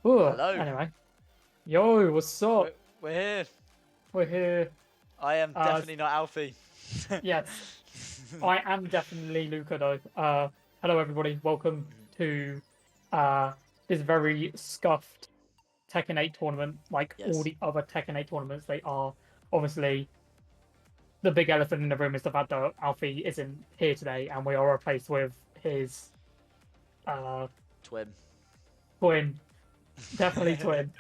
Ooh, Hello. anyway. Yo, what's up? We're here. We're here. I am definitely not Alfie. Yes, I am definitely Luca though. Hello everybody, welcome to this very scuffed Tekken 8 tournament. Like Yes. all the other Tekken 8 tournaments, they are obviously the big elephant in the room is the fact that Alfie isn't here today, and we are replaced with his Twin. Definitely twin.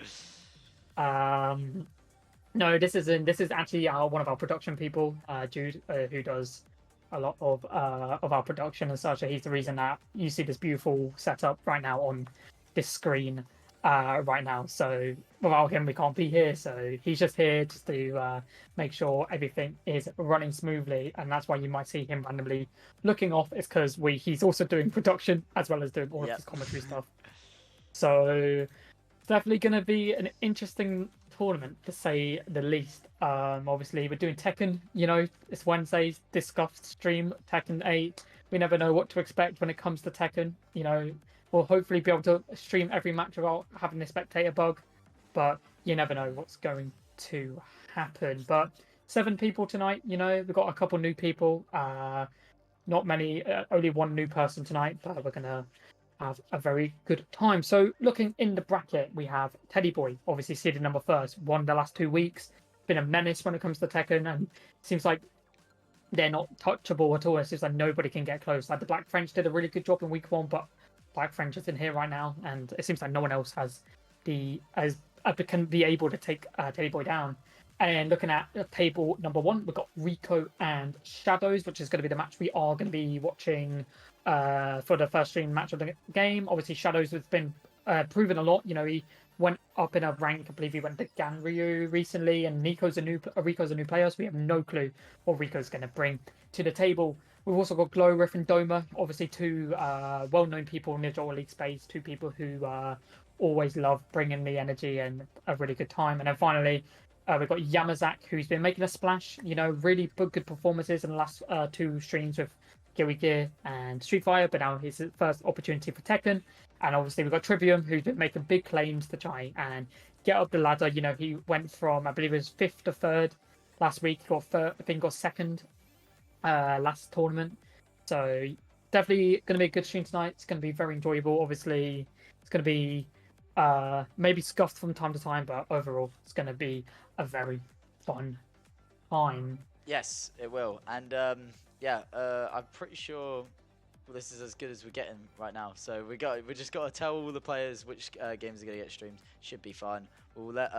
No, this is actually one of our production people, Jude, who does a lot of our production and such. He's the reason that you see this beautiful setup right now on this screen right now. So without him, we can't be here. So he's just here just to make sure everything is running smoothly, and that's why you might see him randomly looking off. It's because he's also doing production as well as doing all of his commentary stuff. So it's definitely going to be an interesting tournament, to say the least. Obviously, we're doing Tekken. You know, it's Wednesday's discussed stream Tekken 8. We never know what to expect when it comes to Tekken. You know, we'll hopefully be able to stream every match without having the spectator bug, but you never know what's going to happen. But 7 people tonight, you know, we've got a couple new people. Not many, only one new person tonight, but we're gonna have a very good time. So looking in the bracket, we have Teddy Boy, obviously seeded number first, won the last 2 weeks, been a menace when it comes to Tekken, and seems like they're not touchable at all. It seems like nobody can get close. Like the Black French did a really good job in week 1, but Black French is in here right now, and it seems like no one else has can be able to take Teddy Boy down. And looking at table number 1, we've got Rico and Shadows, which is going to be the match we are going to be watching for the first stream match of the game. Obviously, Shadows has been proven a lot. You know, he went up in a rank. I believe he went to Ganryu recently, and Rico's a new player, so we have no clue what Rico's going to bring to the table. We've also got Glow, Riff, and Doma, obviously 2 well-known people in the Joel League space, 2 people who always love bringing the energy and a really good time. And then finally, we've got Yamazak, who's been making a splash. You know, really good performances in the last 2 streams with Gear Gear and Street Fighter, but now his first opportunity for Tekken. And obviously we've got Trivium, who's been making big claims to try and get up the ladder. You know, he went from, I believe it was 5th to 3rd last week. He got third, I think got 2nd last tournament. So definitely going to be a good stream tonight. It's going to be very enjoyable. Obviously, it's going to be maybe scuffed from time to time, but overall, it's going to be a very fun time. Yes, it will. And yeah, I'm pretty sure this is as good as we're getting right now. So we just got to tell all the players which games are going to get streamed. Should be fine. We'll let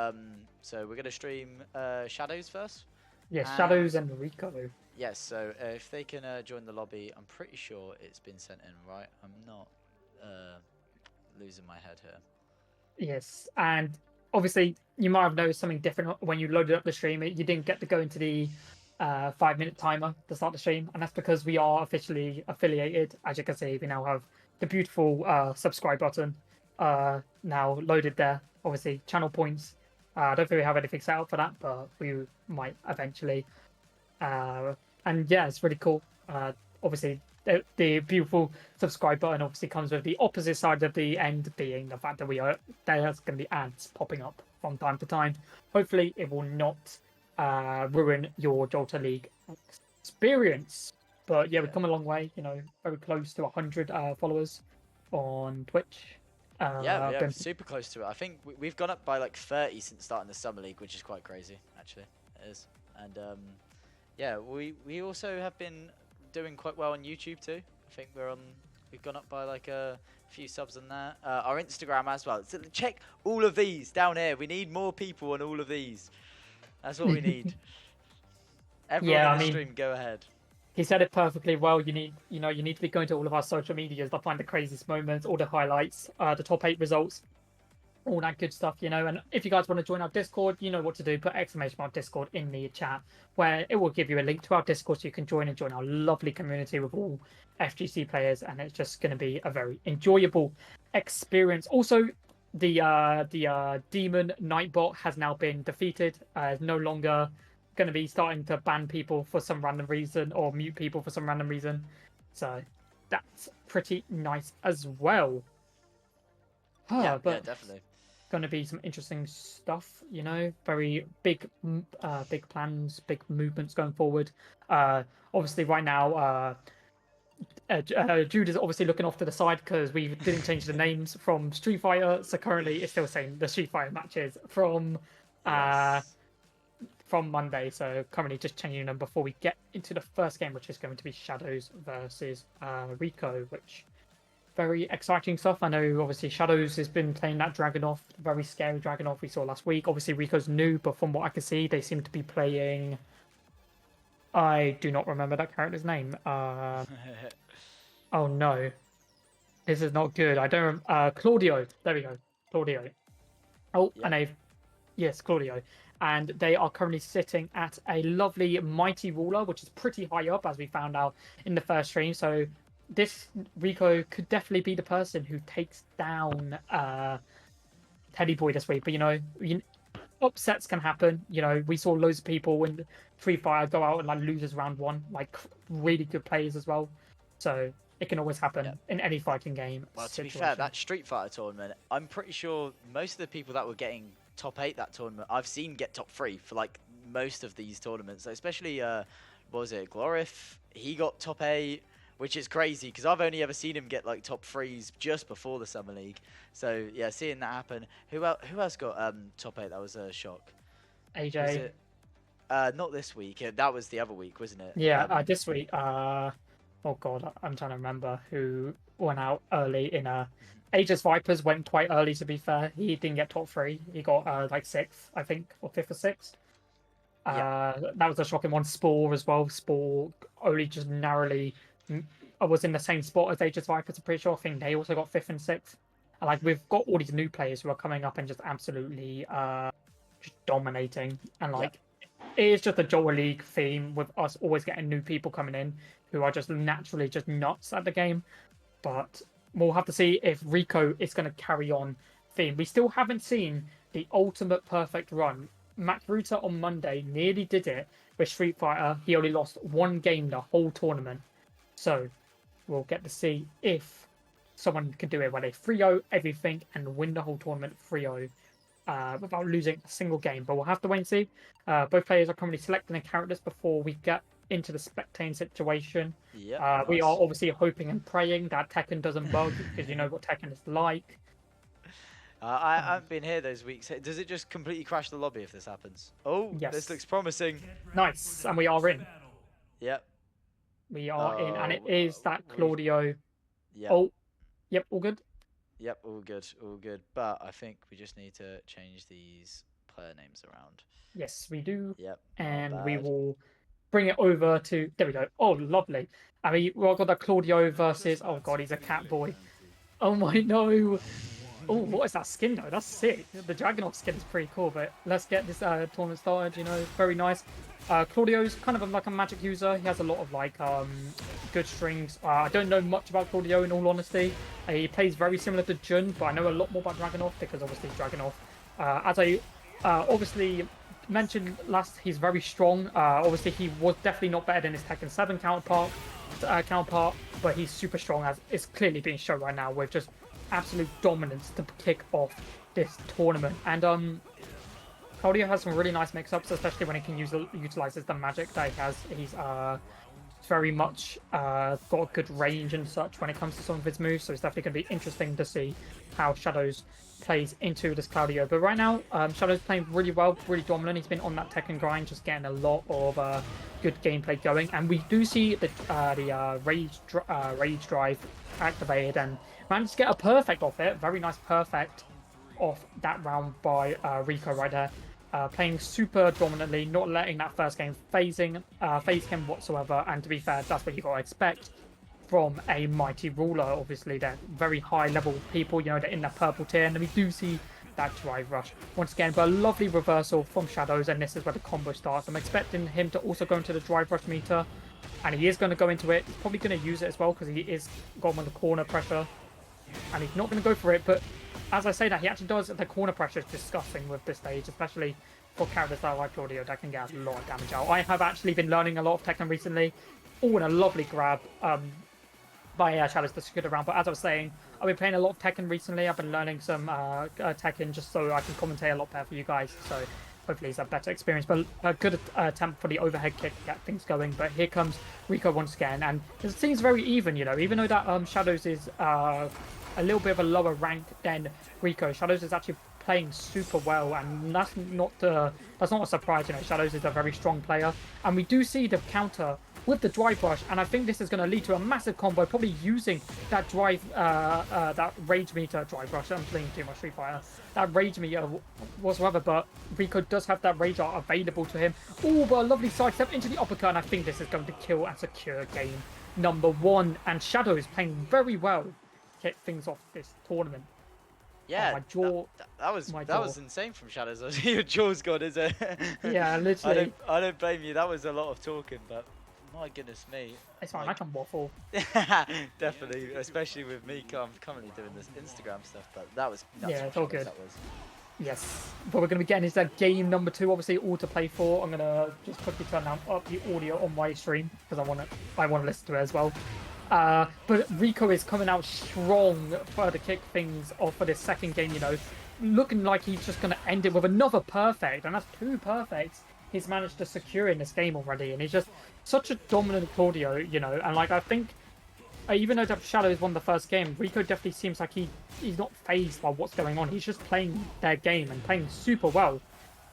so we're going to stream Shadows first. Yes, Shadows and Rico. Yes, so if they can join the lobby, I'm pretty sure it's been sent in, right? I'm not losing my head here. Yes, and obviously you might have noticed something different when you loaded up the stream. You didn't get to go into the 5-minute timer to start the stream, and that's because we are officially affiliated. As you can see, we now have the beautiful subscribe button now loaded there. Obviously, channel points. I don't think we have anything set up for that, but we might eventually. And yeah, it's really cool. Obviously, the beautiful subscribe button obviously comes with the opposite side of the end being the fact that there's going to be ads popping up from time to time. Hopefully, it will not ruin your Jalta League experience. But yeah, we've come a long way. You know, very close to 100 followers on Twitch. Yeah, super close to it. I think we've gone up by like 30 since starting the Summer League, which is quite crazy, actually. It is. And yeah, we also have been doing quite well on YouTube too. I think we've gone up by like a few subs on that. Our Instagram as well. So check all of these down here. We need more people on all of these. That's what we need. Everyone in the stream, go ahead. He said it perfectly well. You need to be going to all of our social medias to find the craziest moments, all the highlights, the top 8 results, all that good stuff, you know. And if you guys want to join our Discord, you know what to do. Put ! Discord in the chat, where it will give you a link to our Discord so you can join our lovely community with all FGC players, and it's just going to be a very enjoyable experience. Also, the Demon Nightbot has now been defeated. Is no longer going to be starting to ban people for some random reason or mute people for some random reason. So that's pretty nice as well. Yeah, definitely. Going to be some interesting stuff, you know, very big plans, big movements going forward. Obviously right now, Jude is obviously looking off to the side because we didn't change the names from Street Fighter. So currently it's still saying the Street Fighter matches from Monday, so currently just changing them before we get into the first game, which is going to be Shadows versus Rico, which very exciting stuff. I know obviously Shadows has been playing that Dragunov, very scary Dragunov we saw last week. Obviously Rico's new, but from what I can see, they seem to be playing. I do not remember that character's name. Oh no, this is not good. I don't. Claudio. There we go. Claudio. Oh, yeah. And yes, Claudio. And they are currently sitting at a lovely Mighty Ruler, which is pretty high up, as we found out in the first stream. So this Rico could definitely be the person who takes down Teddy Boy this week. But, you know, upsets can happen. You know, we saw loads of people in Free Fire go out and like lose round 1, like really good players as well. So it can always happen Yep. in any fighting game. Well, to be situation. fair, that Street Fighter tournament, I'm pretty sure most of the people that were getting top 8 that tournament, I've seen get top 3 for like most of these tournaments. Especially, what was it, Glorif? He got top 8, which is crazy because I've only ever seen him get like top 3s just before the Summer League. So yeah, seeing that happen. Who else got top 8? That was a shock. AJ. Was it, not this week. That was the other week, wasn't it? Yeah, this week. Oh god, I'm trying to remember who went out early in Aegis Vipers went quite early. To be fair, he didn't get top 3. He got like 6th, I think, or 5th or 6th. That was a shocking one. Spore as well. Spore only just narrowly was in the same spot as Aegis Vipers. I'm pretty sure. I think they also got 5th and 6th. And like we've got all these new players who are coming up and just absolutely just dominating. And like it is just a Joel League theme with us always getting new people coming in who are just naturally just nuts at the game. But we'll have to see if Rico is going to carry on theme. We still haven't seen the ultimate perfect run. Matt Ruta on Monday nearly did it with Street Fighter. He only lost 1 game the whole tournament. So we'll get to see if someone can do it where they 3-0 everything and win the whole tournament 3-0 without losing a single game. But we'll have to wait and see. Both players are currently selecting their characters before we get into the spectating situation. Yeah, we are obviously hoping and praying that Tekken doesn't bug because you know what Tekken is like. I haven't been here those weeks. Does it just completely crash the lobby if this happens? Oh, yes. This looks promising. Nice, and we are in. Yep. We are in, and it is that Claudio. Yep. Oh, yep, all good. Yep, all good, all good. But I think we just need to change these player names around. Yes, we do. Yep. And we will bring it over to. There we go. Oh, lovely. I mean, we've got that Claudio versus. Oh god, he's a cat boy. Oh my no. Oh, what is that skin though? That's sick. The Dragunov skin is pretty cool. But let's get this tournament started. You know, very nice. Claudio's kind of like a magic user. He has a lot of like good strings. I don't know much about Claudio in all honesty. He plays very similar to Jun, but I know a lot more about Dragunov because obviously Dragunov, as I obviously mentioned last, he's very strong. Obviously he was definitely not better than his Tekken 7 counterpart, but he's super strong as it's clearly being shown right now with just absolute dominance to kick off this tournament. And Claudio has some really nice mix-ups, especially when he can utilizes the magic that he has. He's very much got a good range and such when it comes to some of his moves, so it's definitely going to be interesting to see how Shadows plays into this Claudio. But right now, Shadows playing really well, really dominant. He's been on that Tekken grind, just getting a lot of good gameplay going. And we do see the Rage Drive activated and managed to get a perfect off it. Very nice perfect off that round by Rico right there. Playing super dominantly, not letting that first game phase him whatsoever. And to be fair, that's what you got to expect from a mighty ruler. Obviously, they're very high level people, you know, they're in that purple tier. And we do see that drive rush once again, but a lovely reversal from Shadows. And this is where the combo starts. I'm expecting him to also go into the drive rush meter. And he is going to go into it. He's probably going to use it as well because he is got him on the corner pressure. And he's not going to go for it, but as I say that, he actually does. The corner pressure is disgusting with this stage, especially for characters that are like Claudio that can get a lot of damage out. I have actually been learning a lot of Tekken recently. Oh, and a lovely grab by Shadows to secure the round. But as I was saying, I've been playing a lot of Tekken recently. I've been learning some Tekken just so I can commentate a lot better for you guys. So hopefully it's a better experience. But a good attempt for the overhead kick to get things going. But here comes Rico once again. And it seems very even, you know, even though that Shadows is a little bit of a lower rank than Rico. Shadows is actually playing super well, and that's not a surprise. You know, Shadows is a very strong player, and we do see the counter with the drive rush, and I think this is going to lead to a massive combo, probably using that that rage meter drive rush. I'm playing too much Street Fighter. That rage meter whatsoever, but Rico does have that rage art available to him. Oh, but a lovely sidestep into the uppercut, and I think this is going to kill and secure game number 1. And Shadows playing very well. Kick things off this tournament. Yeah, my jaw, that was insane from Shadows. Your jaw's gone, is it? Yeah, literally. I don't blame you. That was a lot of talking, but my goodness me. It's fine. I can waffle. Definitely, especially with me. I'm currently doing this Instagram stuff, but that was nuts. Yeah, it's all good. That was. Yes, but we're going to be getting into that game number 2. Obviously, all to play for. I'm going to just quickly turn up the audio on my stream because I want to listen to it as well. But Rico is coming out strong for to kick things off for this second game, you know. Looking like he's just going to end it with another perfect, and that's 2 perfects he's managed to secure in this game already. And he's just such a dominant Claudio, you know. And like I think, even though Shadows won the first game, Rico definitely seems like he's not phased by what's going on. He's just playing their game and playing super well.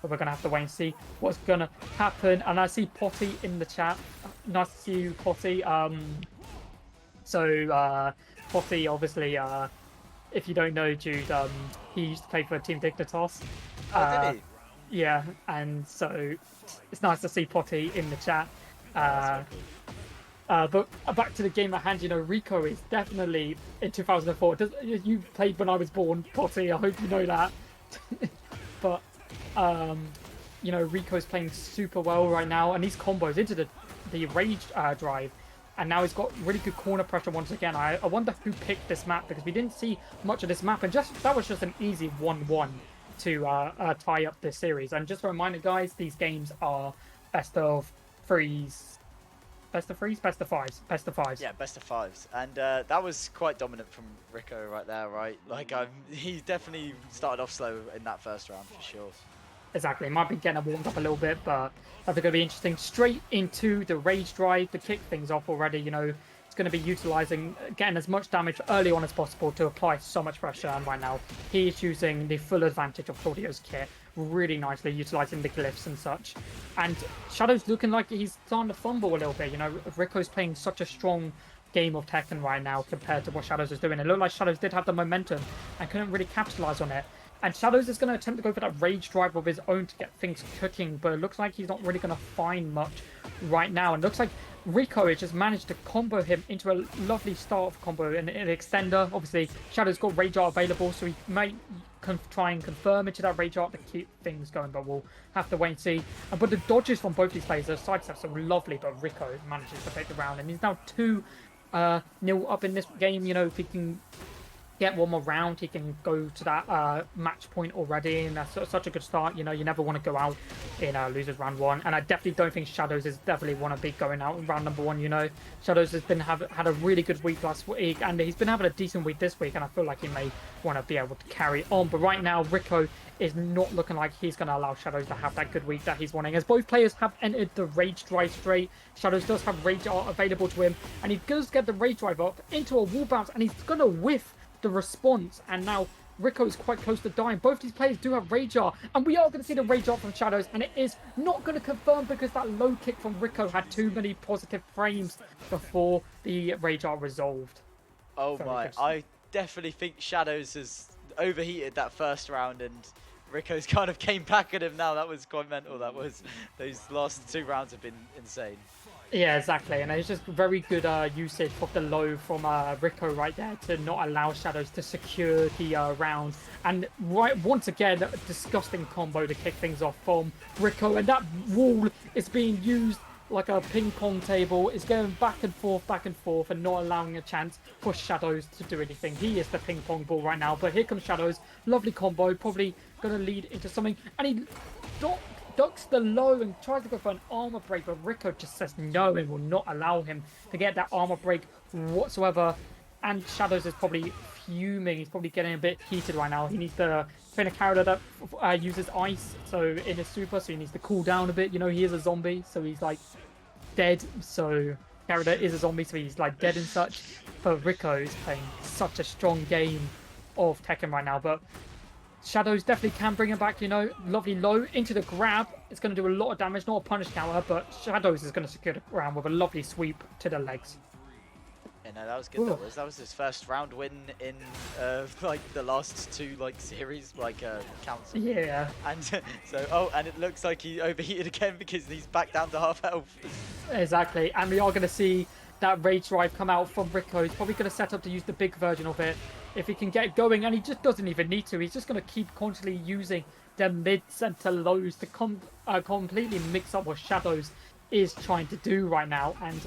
But we're going to have to wait and see what's going to happen. And I see Potty in the chat. Nice to see you, Potty. Potty, obviously, if you don't know, Jude, he used to play for Team Dignitas. Oh, did he? Yeah, and so it's nice to see Potty in the chat. But back to the game at hand, you know, Rico is definitely in 2004. You played when I was born, Potty. I hope you know that. But you know, Rico's playing super well right now, and these combos into the rage drive, and now he's got really good corner pressure once again. I wonder who picked this map, because we didn't see much of this map, and that was just an easy 1-1 to tie up this series. And just a reminder, guys, these games are best of fives. Yeah, best of fives. And that was quite dominant from Rico right there, right? Like, he definitely started off slow in that first round for sure. Exactly, might be getting warmed up a little bit, but that's going to be interesting. Straight into the rage drive to kick things off already. You know, it's going to be utilizing, getting as much damage early on as possible to apply so much pressure. And right now, he is using the full advantage of Claudio's kit really nicely, utilizing the glyphs and such. And Shadow's looking like he's starting to fumble a little bit. You know, Rico's playing such a strong game of Tekken right now compared to what Shadows is doing. It looked like Shadows did have the momentum and couldn't really capitalize on it. And Shadows is going to attempt to go for that rage drive of his own to get things cooking, but it looks like he's not really going to find much right now. And it looks like Rico has just managed to combo him into a lovely start of combo and an extender. Obviously, Shadow's got rage art available, so he might try and confirm into that rage art to keep things going, but we'll have to wait and see. But the dodges from both these players, the side steps are lovely, but Rico manages to take the round, and he's now 2-0 up in this game. You know, if he can get one more round, he can go to that match point already, and that's such a good start. You know, you never want to go out in losers round 1, and I definitely don't think Shadows is definitely want to be going out in round number 1. You know, Shadows has been had a really good week last week, and he's been having a decent week this week, and I feel like he may want to be able to carry on. But right now, Rico is not looking like he's going to allow Shadows to have that good week that he's wanting, as both players have entered the rage drive straight. Shadows does have rage art available to him, and he does get the rage drive up into a wall bounce, and he's going to whiff the response, and now Rico is quite close to dying. Both these players do have rage art, and we are going to see the rage art from Shadows, and it is not going to confirm because that low kick from Rico had too many positive frames before the rage art resolved. Oh my, I definitely think Shadows has overheated that first round, and Rico's kind of came back at him now. That was quite mental. Those last 2 rounds have been insane. Yeah, exactly, and it's just very good usage of the low from Rico right there to not allow Shadows to secure the round. And once again, a disgusting combo to kick things off from Rico, and that wall is being used like a ping pong table. It's going back and forth, and not allowing a chance for Shadows to do anything. He is the ping pong ball right now, but here comes Shadows. Lovely combo, probably going to lead into something, and he ducks the low and tries to go for an armor break, but Rico just says no and will not allow him to get that armor break whatsoever. And Shadows is probably fuming. He's probably getting a bit heated right now. He needs to train a character that uses ice, so in his super, so he needs to cool down a bit. You know, he is a zombie, so he's like dead. So character is a zombie, so he's like dead and such. But Rico is playing such a strong game of Tekken right now, but Shadows definitely can bring him back, you know. Lovely low into the grab. It's going to do a lot of damage, not a punish counter, but Shadows is going to secure the round with a lovely sweep to the legs. Yeah, no, that was good. That was his first round win in like the last 2 series counts. Yeah. And so and it looks like he overheated again because he's back down to half health. Exactly, and we are going to see that rage drive come out from Rico. He's probably going to set up to use the big version of it if he can get it going, and he just doesn't even need to. He's just going to keep constantly using the mid-center lows to completely mix up what Shadows is trying to do right now. And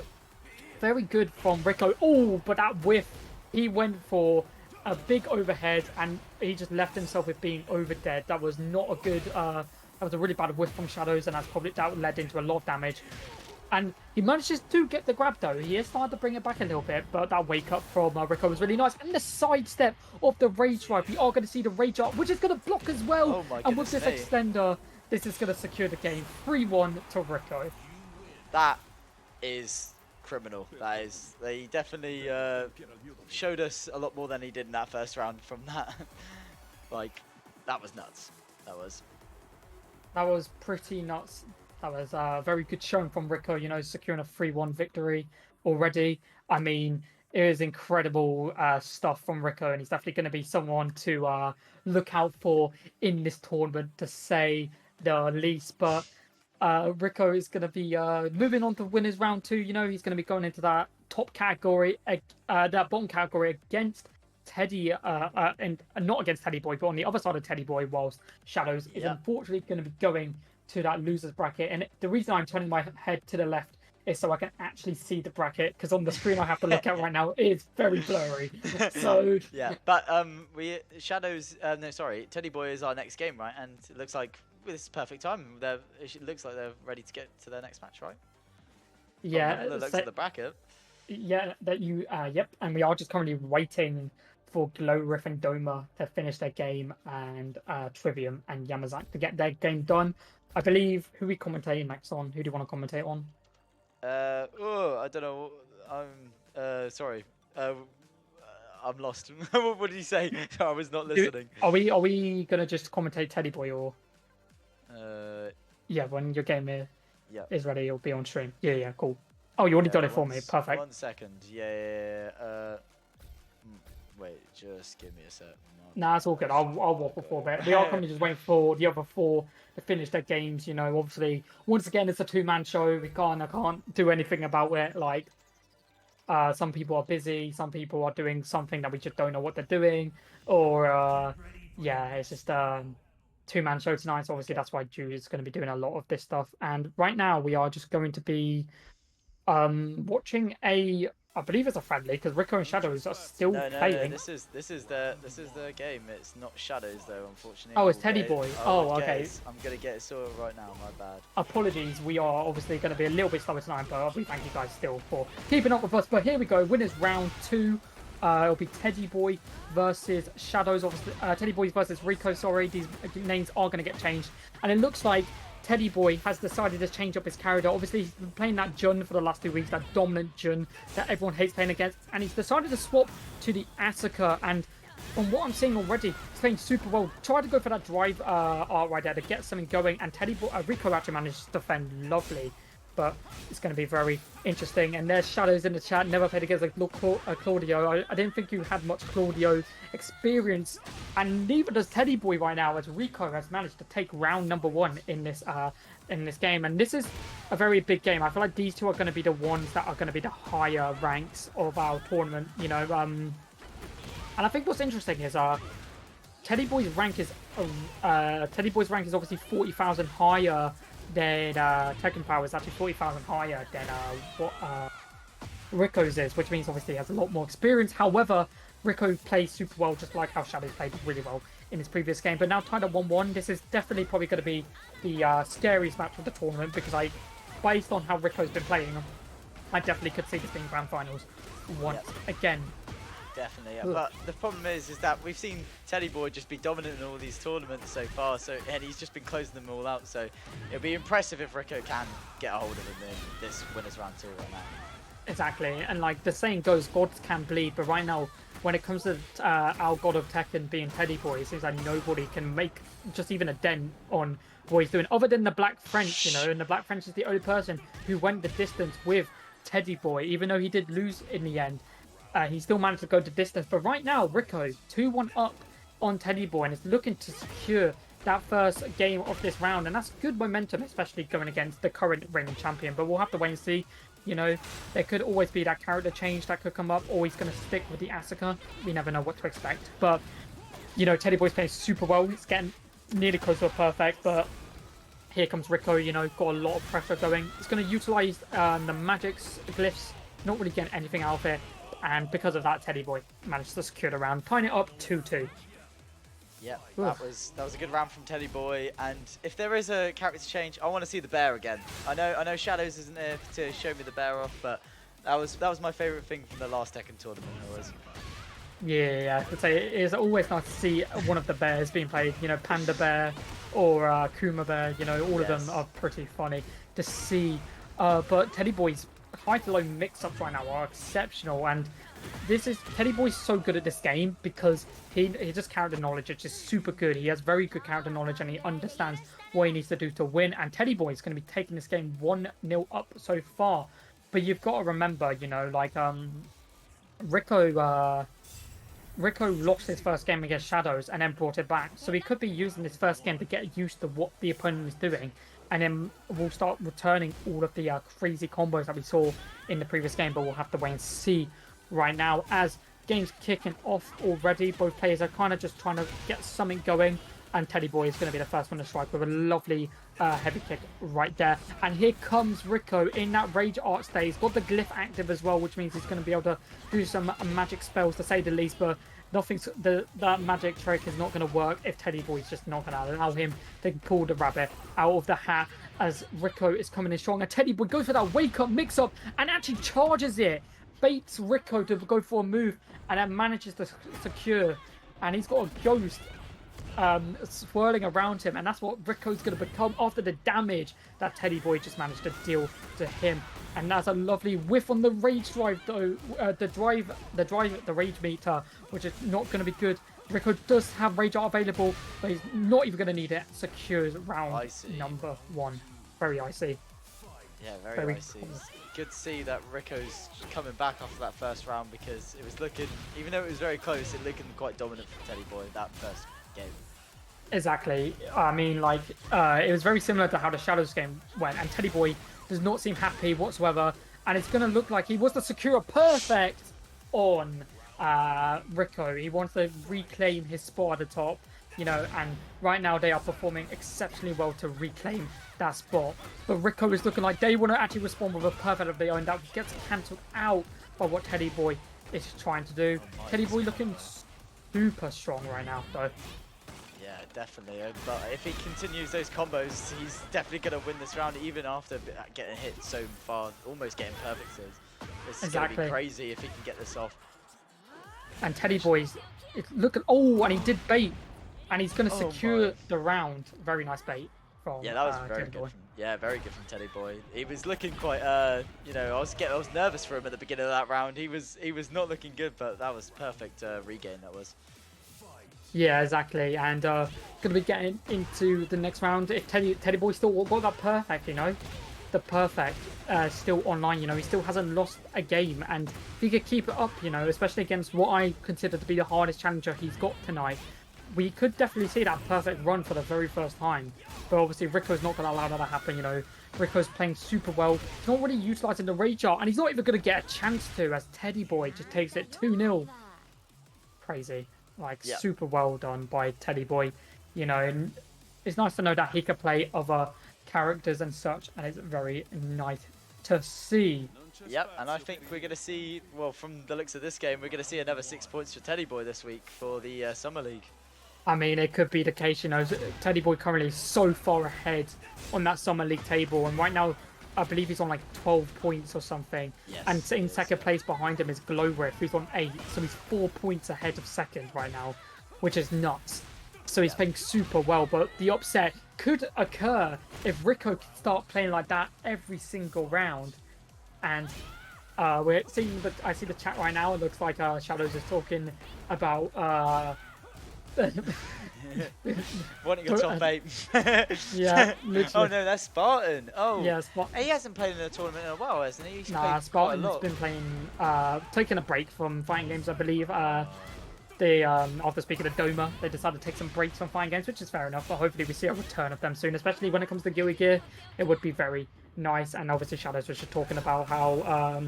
very good from Rico. Oh, but that whiff, he went for a big overhead, and he just left himself with being over dead. That was not a good, that was a really bad whiff from Shadows, and that led into a lot of damage. And he manages to get the grab though. He is starting to bring it back a little bit, but that wake up from Rico was really nice. And the sidestep of the Rage Drive. We are going to see the Rage Up, which is going to block as well. Oh my and with goodness this extender, this is going to secure the game. 3-1 to Rico. That is criminal. That is. They definitely showed us a lot more than he did in that first round from that. Like, that was nuts. That was pretty nuts. That was a very good showing from Rico, you know, securing a 3-1 victory already. I mean, it was incredible stuff from Rico, and he's definitely going to be someone to look out for in this tournament, to say the least. But Rico is going to be moving on to winners round 2. You know, he's going to be going into that top category, that bottom category against Teddy, and not against Teddy Boy, but on the other side of Teddy Boy, whilst Shadows is unfortunately going to be going to that losers bracket. And the reason I'm turning my head to the left is so I can actually see the bracket, because on the screen I have to look at right now it's very blurry. So yeah, but Shadows, no, sorry, Teddy Boy is our next game, right? And it looks like this is perfect time. It looks like they're ready to get to their next match, right? Yeah, the looks of the bracket. Yeah, yep. And we are just currently waiting for Glow, Riff, and Doma to finish their game, and Trivium and Yamazaki to get their game done. I believe, who we commentating next on? Who do you want to commentate on? I don't know. I'm sorry. I'm lost. What did you say? I was not listening. Are we gonna just commentate Teddy Boy, or? Yeah, when your game is ready, you'll be on stream. Yeah, cool. Oh, you already done it for me. Perfect. 1 second. Yeah. Wait, just give me a sec. Nah, it's all good. I'll waffle for a bit. We are currently just waiting for the other 4 to finish their games. You know, obviously, once again, it's a 2-man show. I can't do anything about it. Like, some people are busy. Some people are doing something that we just don't know what they're doing. Or, yeah, it's just 2-man show tonight. So obviously, that's why Jude is going to be doing a lot of this stuff. And right now, we are just going to watching I believe it's a friendly, because Rico and Shadows are still playing. No, this is the game. It's not Shadows though, unfortunately. Oh, it's Teddy Boy. Oh, okay. I'm gonna get it sorted right now. My bad. Apologies. We are obviously going to be a little bit slower tonight, but we thank you guys still for keeping up with us. But here we go. Winners round 2. It'll be Teddy Boy versus Shadows. Obviously, Teddy Boy versus Rico. Sorry, these names are going to get changed, and it looks like Teddy Boy has decided to change up his character. Obviously, he's been playing that Jun for the last 2 weeks, that dominant Jun that everyone hates playing against, and he's decided to swap to the Asuka. And from what I'm seeing already, he's playing super well. Tried to go for that drive art right there to get something going, and Rico actually managed to defend lovely. But it's going to be very interesting. And there's Shadows in the chat. Never played against Claudio. I didn't think you had much Claudio experience, and neither does Teddy Boy right now, as Rico has managed to take round number 1 in this game. And this is a very big game. I feel like these two are going to be the ones that are going to be the higher ranks of our tournament. You know, and I think what's interesting is Teddy Boy's rank is obviously 40,000 higher than Tekken Power is actually 40,000 higher than what Rico's is, which means obviously he has a lot more experience. However, Rico plays super well, just like how Shadows played really well in his previous game. But now tied at 1-1, this is definitely probably going to be the scariest match of the tournament, because based on how Rico's been playing, I definitely could see this being grand finals once again. Definitely, yeah. But the problem is that we've seen Teddy Boy just be dominant in all these tournaments so far, and he's just been closing them all out. So it'll be impressive if Rico can get a hold of him in this winners round 2 right now. Exactly, and like the saying goes, gods can bleed. But right now, when it comes to our god of Tekken being Teddy Boy, it seems like nobody can make just even a dent on what he's doing, other than the Black French, you know. And the Black French is the only person who went the distance with Teddy Boy, even though he did lose in the end. He still managed to go the distance. But right now, Rico 2-1 up on Teddy Boy, and is looking to secure that first game of this round. And that's good momentum, especially going against the current reigning champion. But we'll have to wait and see. You know, there could always be that character change that could come up, or he's going to stick with the Asuka. We never know what to expect. But, you know, Teddy Boy's playing super well. He's getting nearly close to a perfect, but here comes Rico, you know, got a lot of pressure going. He's going to utilize the magics, glyphs, not really getting anything out of it. And because of that, Teddy Boy managed to secure the round, tying it up 2-2. Yeah, that was a good round from Teddy Boy. And if there is a character change, I want to see the bear again. I know Shadows isn't there to show me the bear off, but that was my favourite thing from the last Tekken tournament. It was. Yeah, I'd say it is always nice to see one of the bears being played. You know, Panda Bear or Kuma Bear. You know, all of them are pretty funny to see. But Teddy Boy's high to low mix-ups right now are exceptional, and Teddy Boy's so good at this game because he just character knowledge is just super good. He has very good character knowledge and he understands what he needs to do to win. And Teddy Boy is going to be taking this game 1-0 up so far. But you've got to remember, you know, like Rico lost his first game against Shadows and then brought it back. So he could be using this first game to get used to what the opponent is doing. And then we'll start returning all of the crazy combos that we saw in the previous game. But we'll have to wait and see right now as game's kicking off already. Both players are kind of just trying to get something going. And Teddy Boy is going to be the first one to strike with a lovely heavy kick right there. And here comes Rico in that Rage Art state. He's got the glyph active as well, which means he's going to be able to do some magic spells to say the least. But that magic trick is not going to work if Teddy Boy is just not going to allow him to pull the rabbit out of the hat as Rico is coming in strong. And Teddy Boy goes for that wake-up mix-up and actually charges it. Baits Rico to go for a move and then manages to secure. And he's got a ghost swirling around him, and that's what Rico's going to become after the damage that Teddy Boy just managed to deal to him. And that's a lovely whiff on the rage drive though, the rage meter, which is not going to be good. Rico does have rage art available, but he's not even going to need it. Secures round number 1. Very icy. Yeah, very icy. Cool. Good to see that Rico's coming back after that first round, because it was looking, even though it was very close, it looking quite dominant for Teddy Boy that first game. Exactly. I mean, like, it was very similar to how the Shadows game went, and Teddy Boy does not seem happy whatsoever, and it's going to look like he was to secure a perfect on Rico. He wants to reclaim his spot at the top, you know, and right now they are performing exceptionally well to reclaim that spot. But Rico is looking like they want to actually respond with a perfect of their own that gets cancelled out by what Teddy Boy is trying to do. Teddy Boy looking super strong right now, though. Yeah, definitely. But if he continues those combos, he's definitely going to win this round, even after getting hit so far, almost getting perfect. This is going to be crazy if he can get this off. And Teddy Boy's and he did bait, and he's going to secure the round. Very nice bait from that was very good. Very good from Teddy Boy. He was looking quite, you know, I was nervous for him at the beginning of that round. He was not looking good, but that was perfect regain. That was. Yeah, exactly. And going to be getting into the next round. If Teddy Boy still got that perfect, you know, the perfect still online, you know, he still hasn't lost a game. And if he could keep it up, you know, especially against what I consider to be the hardest challenger he's got tonight, we could definitely see that perfect run for the very first time. But obviously Rico's not going to allow that to happen, you know. Rico's playing super well. He's not really utilising the rage art, and he's not even going to get a chance to, as Teddy Boy just takes it 2-0. Crazy. Like, super well done by Teddy Boy. You know, and it's nice to know that he can play other characters and such, and it's very nice to see. Yep, and I think we're going to see, well, from the looks of this game, we're going to see another 6 points for Teddy Boy this week for the Summer League. I mean, it could be the case, you know, Teddy Boy currently is so far ahead on that Summer League table, and right now, I believe he's on like 12 points or something. Yes, and in second place behind him is Glowriff, who's on 8, so he's 4 points ahead of second right now, which is nuts. So he's playing super well, but the upset could occur if Rico can start playing like that every single round. And we're seeing I see the chat right now. It looks like Shadows is talking about wanting a top 8. Yeah, literally. Oh no, that's Spartan. Oh, yeah, he hasn't played in a tournament in a while, hasn't he? Spartan's been playing, taking a break from fighting games, I believe. They, after speaking of Doma, they decided to take some breaks from fighting games, which is fair enough, but hopefully we see a return of them soon, especially when it comes to Guild Gear. It would be very nice. And obviously Shadows was just talking about how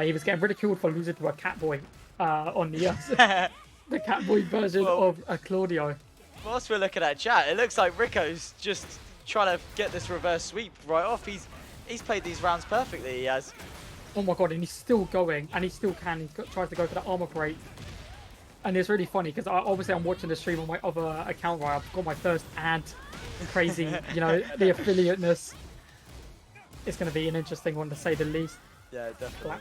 he was getting ridiculed for losing to a Catboy on the the Catboy version of Claudio. Whilst we're looking at chat, it looks like Rico's just trying to get this reverse sweep right off. He's played these rounds perfectly, he has. Oh my god, and he's still going, and he still can. Tries to go for the armor break. And it's really funny because obviously I'm watching the stream on my other account where I've got my first ad. Crazy, you know, the affiliateness. It's going to be an interesting one to say the least. Yeah, definitely.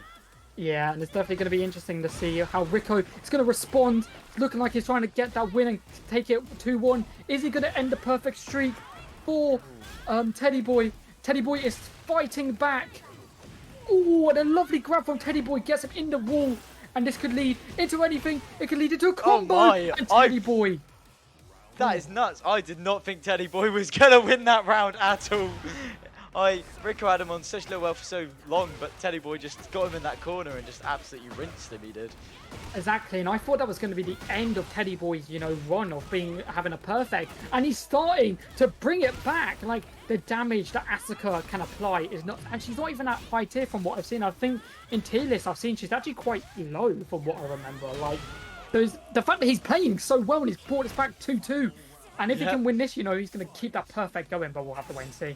Yeah, and it's definitely going to be interesting to see how Rico is going to respond. It's looking like he's trying to get that win and take it 2-1. Is he going to end the perfect streak for Teddy Boy? Teddy Boy is fighting back. Oh, and a lovely grab from Teddy Boy gets him in the wall. And this could lead into anything. It could lead into a combo. Oh my, and Teddy Boy. That is nuts. I did not think Teddy Boy was going to win that round at all. Rico had him on such low health for so long, but Teddy Boy just got him in that corner and just absolutely rinsed him, he did. Exactly, and I thought that was going to be the end of Teddy Boy's, you know, run of having a perfect, and he's starting to bring it back. Like, the damage that Asuka can apply is not, and she's not even at high tier from what I've seen. I think in tier lists I've seen she's actually quite low from what I remember. Like, the fact that he's playing so well and he's brought us back 2-2, and if he can win this, you know, he's going to keep that perfect going, but we'll have to wait and see.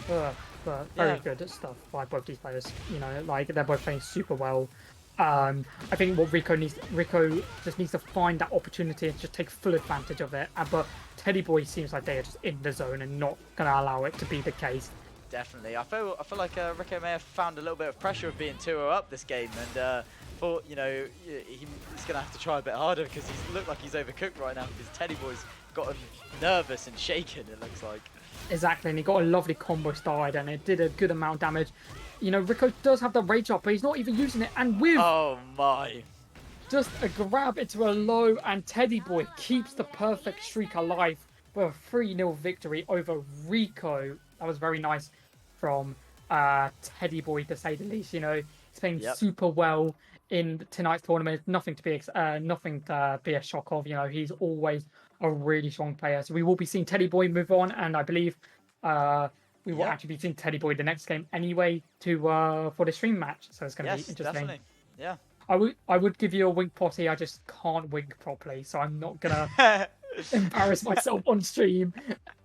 But very good stuff by both these players. You know, like, they're both playing super well. I think what Rico just needs to find that opportunity and just take full advantage of it. But Teddy Boy seems like they are just in the zone and not going to allow it to be the case. Definitely. I feel like Rico may have found a little bit of pressure of being 2-0 up this game, and thought, you know, he's going to have to try a bit harder because he's looked like he's overcooked right now because Teddy Boy's got him nervous and shaken, it looks like. Exactly, and he got a lovely combo started and it did a good amount of damage. You know, Rico does have the rage up, but he's not even using it. And with just a grab into a low, and Teddy Boy keeps the perfect streak alive with a 3-0 victory over Rico. That was very nice from Teddy Boy, to say the least. You know, he's playing super well in tonight's tournament. Nothing to be a shock of. You know, he's always a really strong player. So we will be seeing Teddy Boy move on, and I believe we will actually be seeing Teddy Boy the next game anyway for the stream match. So it's going to be interesting. Definitely. Yeah. I would give you a wink, Potty. I just can't wink properly, so I'm not gonna embarrass myself on stream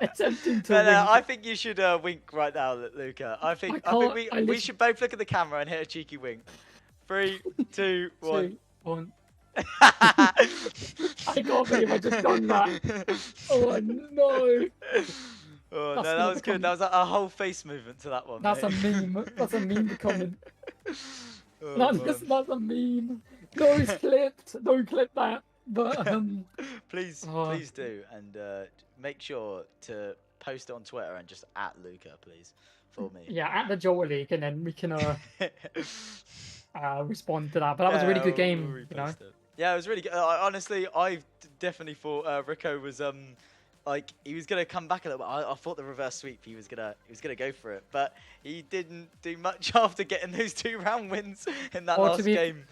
attempting to wink. I think you should wink right now, Luca. I think we should both look at the camera and hit a cheeky wink. 3, 2, 1. 2, 1. I can't believe I just done that. Oh no. Oh no, that was good. That was a whole face movement to that one. That's mate. a meme. That's a meme comment. Oh, that's a meme. No, it's clipped. Don't clip that. But please do, and make sure to post it on Twitter and just at Luca, please, for me. Yeah, at the Jalta League, and then we can respond to that. But that was a really good game, you know. Yeah, it was really good. Honestly, I definitely thought Rico was like he was gonna come back a little bit. I thought the reverse sweep he was gonna go for it, but he didn't do much after getting those 2-round wins in that last game.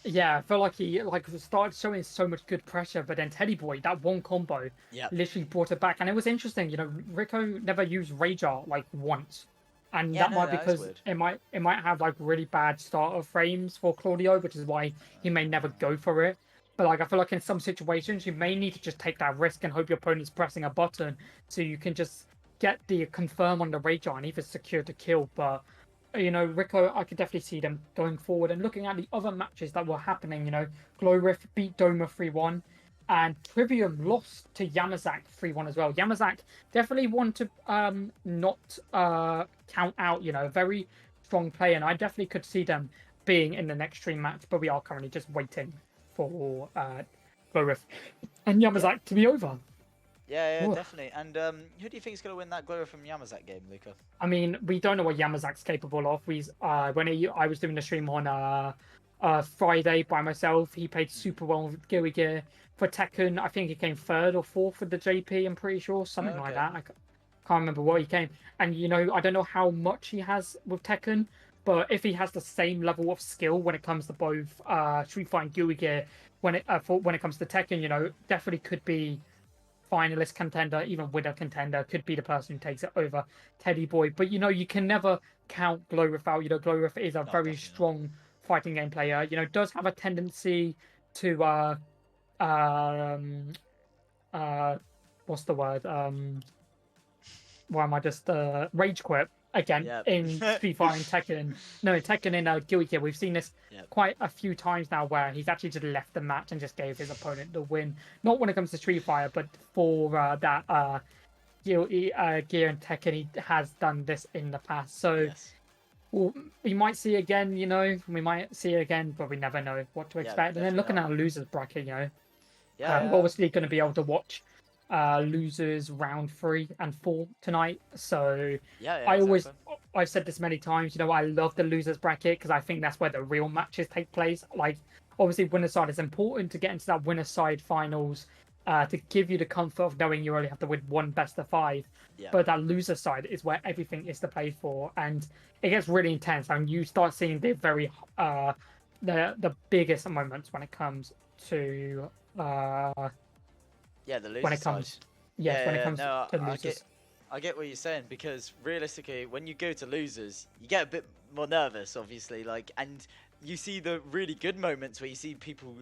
Yeah, I felt like he started showing so much good pressure, but then Teddy Boy, that one combo, literally brought it back. And it was interesting, you know, Rico never used Rage Art like once. And that might be because it might have like really bad starter frames for Claudio, which is why he may never go for it. But like I feel like in some situations you may need to just take that risk and hope your opponent's pressing a button so you can just get the confirm on the Rage Art and either secure the kill. But you know, Rico, I could definitely see them going forward. And looking at the other matches that were happening, you know, Glowriff beat Doma 3-1. And Trivium lost to Yamazak 3-1 as well. Yamazak definitely want to not count out, you know, a very strong player. And I definitely could see them being in the next stream match. But we are currently just waiting for Glowriff and Yamazak to be over. Yeah, definitely. And who do you think is going to win that Glowriff from Yamazak game, Luca? I mean, we don't know what Yamazak's capable of. I was doing the stream on Friday by myself, he played super well with Gear Gear. For Tekken, I think he came 3rd or 4th with the JP, I'm pretty sure. Something like that. I can't remember what he came. And, you know, I don't know how much he has with Tekken, but if he has the same level of skill when it comes to both Street Fighter and Gear Gear, when it comes to Tekken, you know, definitely could be finalist contender, even winner contender, could be the person who takes it over Teddy Boy. But, you know, you can never count Glowriff out. You know, Glowriff is a very strong fighting game player. You know, does have a tendency to what's the word? Why am I just rage quit? again Yep. in Street Fighter and Tekken. No, in Tekken and Guilty Gear, we've seen this Yep. quite a few times now, where he's actually just left the match and just gave his opponent the win. Not when it comes to Street Fighter, but for that Guilty Gear and Tekken, he has done this in the past. So Yes. well, we might see again. We might see it again, but we never know what to Yeah, expect. And then looking definitely at our losers bracket, Yeah. we're obviously going to be able to watch losers round 3 and 4 tonight. So Yeah. I always, Exactly. I've said this many times, I love the losers bracket because I think that's where the real matches take place. Like, obviously, winner side is important to get into that winner side finals, to give you the comfort of knowing you only have to win one best of 5. Yeah. But that loser side is where everything is to play for, and it gets really intense. And you start seeing the the biggest moments when it comes to Yeah, the losers when it comes side. yes when it comes No, to losers. I get what you're saying, because realistically, when you go to losers, you get a bit more nervous, obviously, like, and you see the really good moments where you see people,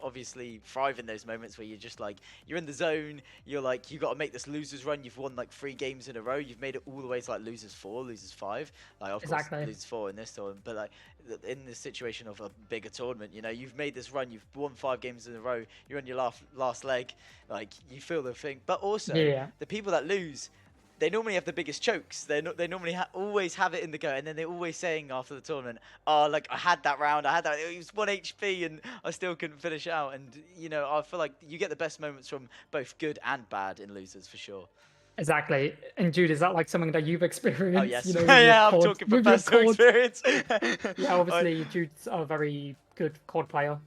obviously thrive in those moments where you're just like, you're in the zone, you're like, you got to make this losers run, you've won like 3 games in a row, you've made it all the way to like losers 4, losers 5, like, of course, Exactly. losers 4 in this tournament, but like, in this situation of a bigger tournament, you've made this run, you've won 5 games in a row, you're on your last leg, like, you feel the thing, but also, Yeah. the people that lose, they normally have the biggest chokes. They normally always have it in the go, and then they're always saying after the tournament, "Oh, like, I had that round, it was 1 HP, and I still couldn't finish out." And I feel like you get the best moments from both good and bad in losers for sure. Exactly. And Jude, is that like something that you've experienced? Oh yes, With yeah, I'm COD, talking from with your personal COD? experience. Yeah, obviously Jude's a very good COD player.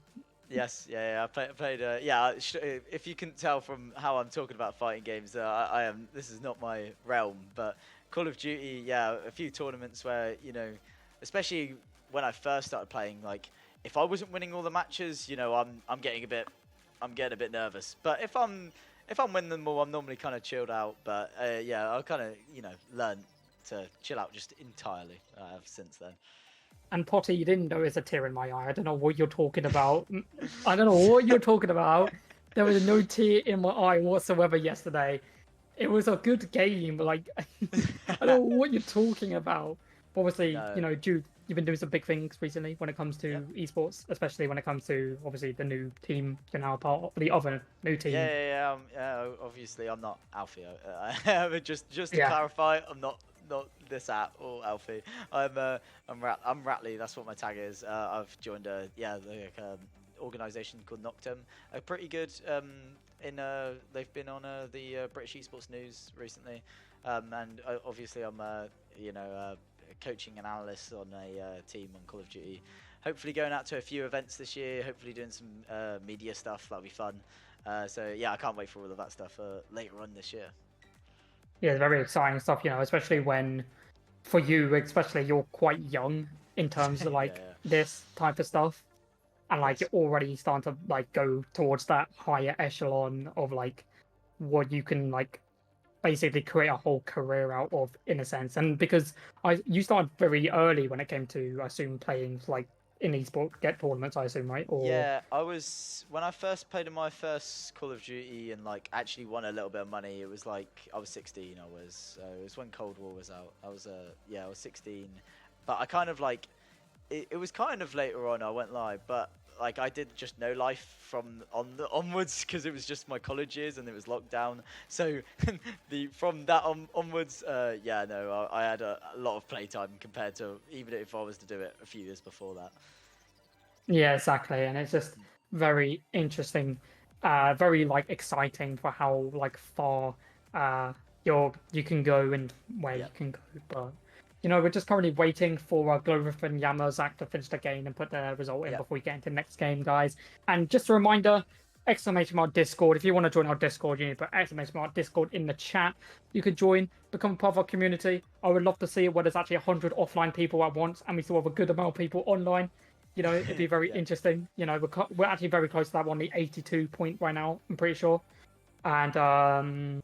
Yes, yeah, I played. Yeah, if you can tell from how I'm talking about fighting games, I am. This is not my realm, but Call of Duty, yeah, a few tournaments where especially when I first started playing, like, if I wasn't winning all the matches, I'm getting a bit nervous. But if I'm winning them all, I'm normally kind of chilled out. But yeah, I kind of learned to chill out just entirely since then. And Potty, you didn't know is a tear in my eye. I don't know what you're talking about. I don't know what you're talking about. There was no tear in my eye whatsoever yesterday. It was a good game, but like, I don't know what you're talking about. Obviously, No. Jude, you've been doing some big things recently when it comes to esports, especially when it comes to obviously the new team you're now part of, the other new team. Yeah. Obviously, I'm not Alfie. Just to Yeah. clarify, I'm not this app or Alfie. I'm Ratley. That's what my tag is. I've joined organization called Noctem. Pretty good. They've been on the British Esports News recently, and obviously I'm coaching an analyst on a team on Call of Duty. Hopefully going out to a few events this year. Hopefully doing some media stuff. That'll be fun. So yeah, I can't wait for all of that stuff later on this year. Yeah, it's very exciting stuff, especially when, for you, especially you're quite young in terms of like this type of stuff. And like Yes. you're already starting to like go towards that higher echelon of like what you can like basically create a whole career out of, in a sense. And because you started very early when it came to, I assume, playing like in esports get tournaments, I assume, right? Or Yeah, when I first played in my first Call of Duty and like actually won a little bit of money. It was like I was 16. It was when Cold War was out. I was 16, but I kind of like it was kind of later on I went live, but like I did just no life from onwards because it was just my college years and it was lockdown. So from that onwards, I had a lot of playtime compared to even if I was to do it a few years before that. yeah, exactly. And it's just very interesting, very like exciting for how like far you can go and where you can go. But we're just currently waiting for Glorif and Yamazak to finish the game and put the result in before we get into the next game, guys. And just a reminder, exclamation mark Discord. If you want to join our Discord, you need to put exclamation mark Discord in the chat. You can join, become part of our community. I would love to see it where there's actually 100 offline people at once and we still have a good amount of people online. It'd be very interesting. We're actually very close to that one, the 82 point right now, I'm pretty sure. And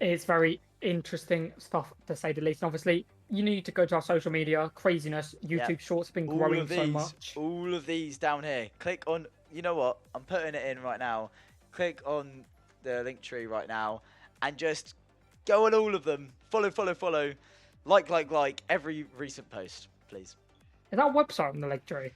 it's very interesting stuff to say the least. And obviously, you need to go to our social media. Craziness. YouTube Shorts have been growing so much. All of these down here. Click on, you know what? I'm putting it in right now. Click on the link tree right now and just go on all of them. Follow. Like every recent post, please. Is that a website on the leg tree?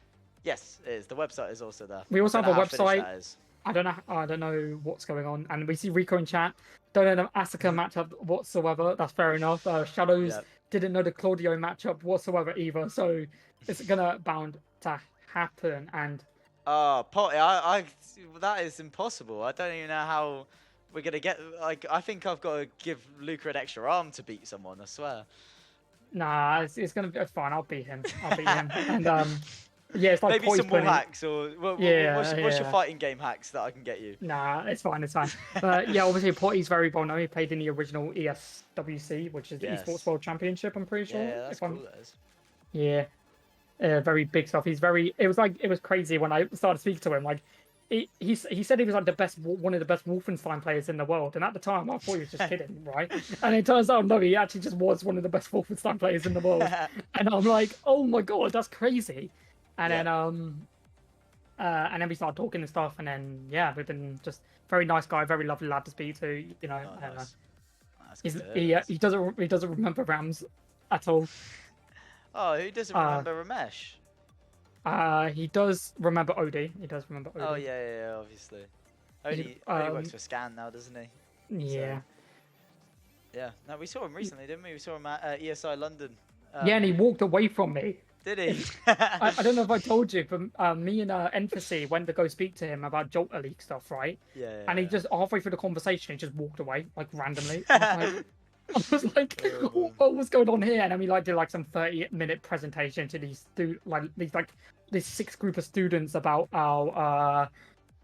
Yes, it is. The website is also there. We also I have don't a know how finished website. that is. I don't know. I don't know what's going on. And we see Rico in chat. Don't know the Asuka matchup whatsoever. That's fair enough. Shadows Yeah. didn't know the Claudio matchup whatsoever either. So it's gonna bound to happen. And Potty, that is impossible. I don't even know how we're gonna get. Like, I think I've got to give Luca an extra arm to beat someone. I swear. nah, it's gonna be fine. I'll beat him. I'll beat him. And yeah, it's like Maybe poise some wall putting. hacks or Yeah, what's your yeah. fighting game hacks that I can get you? Nah, it's fine, it's fine. But yeah, obviously Porty's very well known. He played in the original ESWC, which is the Esports Yes. World Championship, I'm pretty sure. Yeah, that's If I'm cool. That is. yeah, very big stuff. He's very. It was crazy when I started speaking to him. Like, he said he was like the best, one of the best Wolfenstein players in the world. And at the time, I thought he was just kidding, right? And it turns out no, he actually just was one of the best Wolfenstein players in the world. And I'm like, oh my god, that's crazy. And Yeah. and then we started talking and stuff, and then yeah, we've been just very nice guy, very lovely lad to speak to. You know, Oh, nice. That's he's, good to hear. he doesn't remember Rams at all. Oh, who doesn't remember Ramesh? He does remember Odie. He does remember Odie. Oh yeah, obviously. Odie works for Scan now, doesn't he? Yeah. So, yeah. No, we saw him recently, didn't we? We saw him at ESI London. Yeah, and he walked away from me. Did he? I don't know if I told you, but me and Emphasis went to go speak to him about Jalta League stuff, right? Yeah. And he just halfway through the conversation, he just walked away like randomly. I was like, what was going on here? And then we like did like some 30-minute presentation to these this 6 group of students about our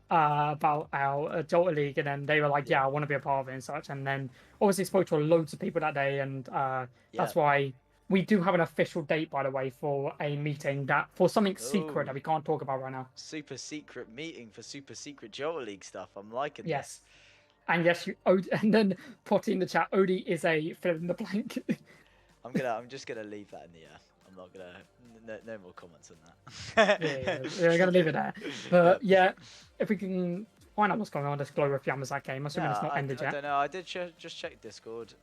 Jalta League, and then they were like, yeah, I want to be a part of it and such. And then obviously spoke to loads of people that day, and that's why we do have an official date, by the way, for a meeting that for something secret that we can't talk about right now. Super secret meeting for super secret Jalta League stuff. I'm liking Yes. this. And yes, and then Potty in the chat, Odie is a fill in the blank. I'm just gonna leave that in the air. I'm not gonna no more comments on that. yeah, we're gonna leave it there. But yeah, if we can find out what's going on this Glow with Yamazaki game, assuming it's not ended yet. I don't know. I did just check Discord.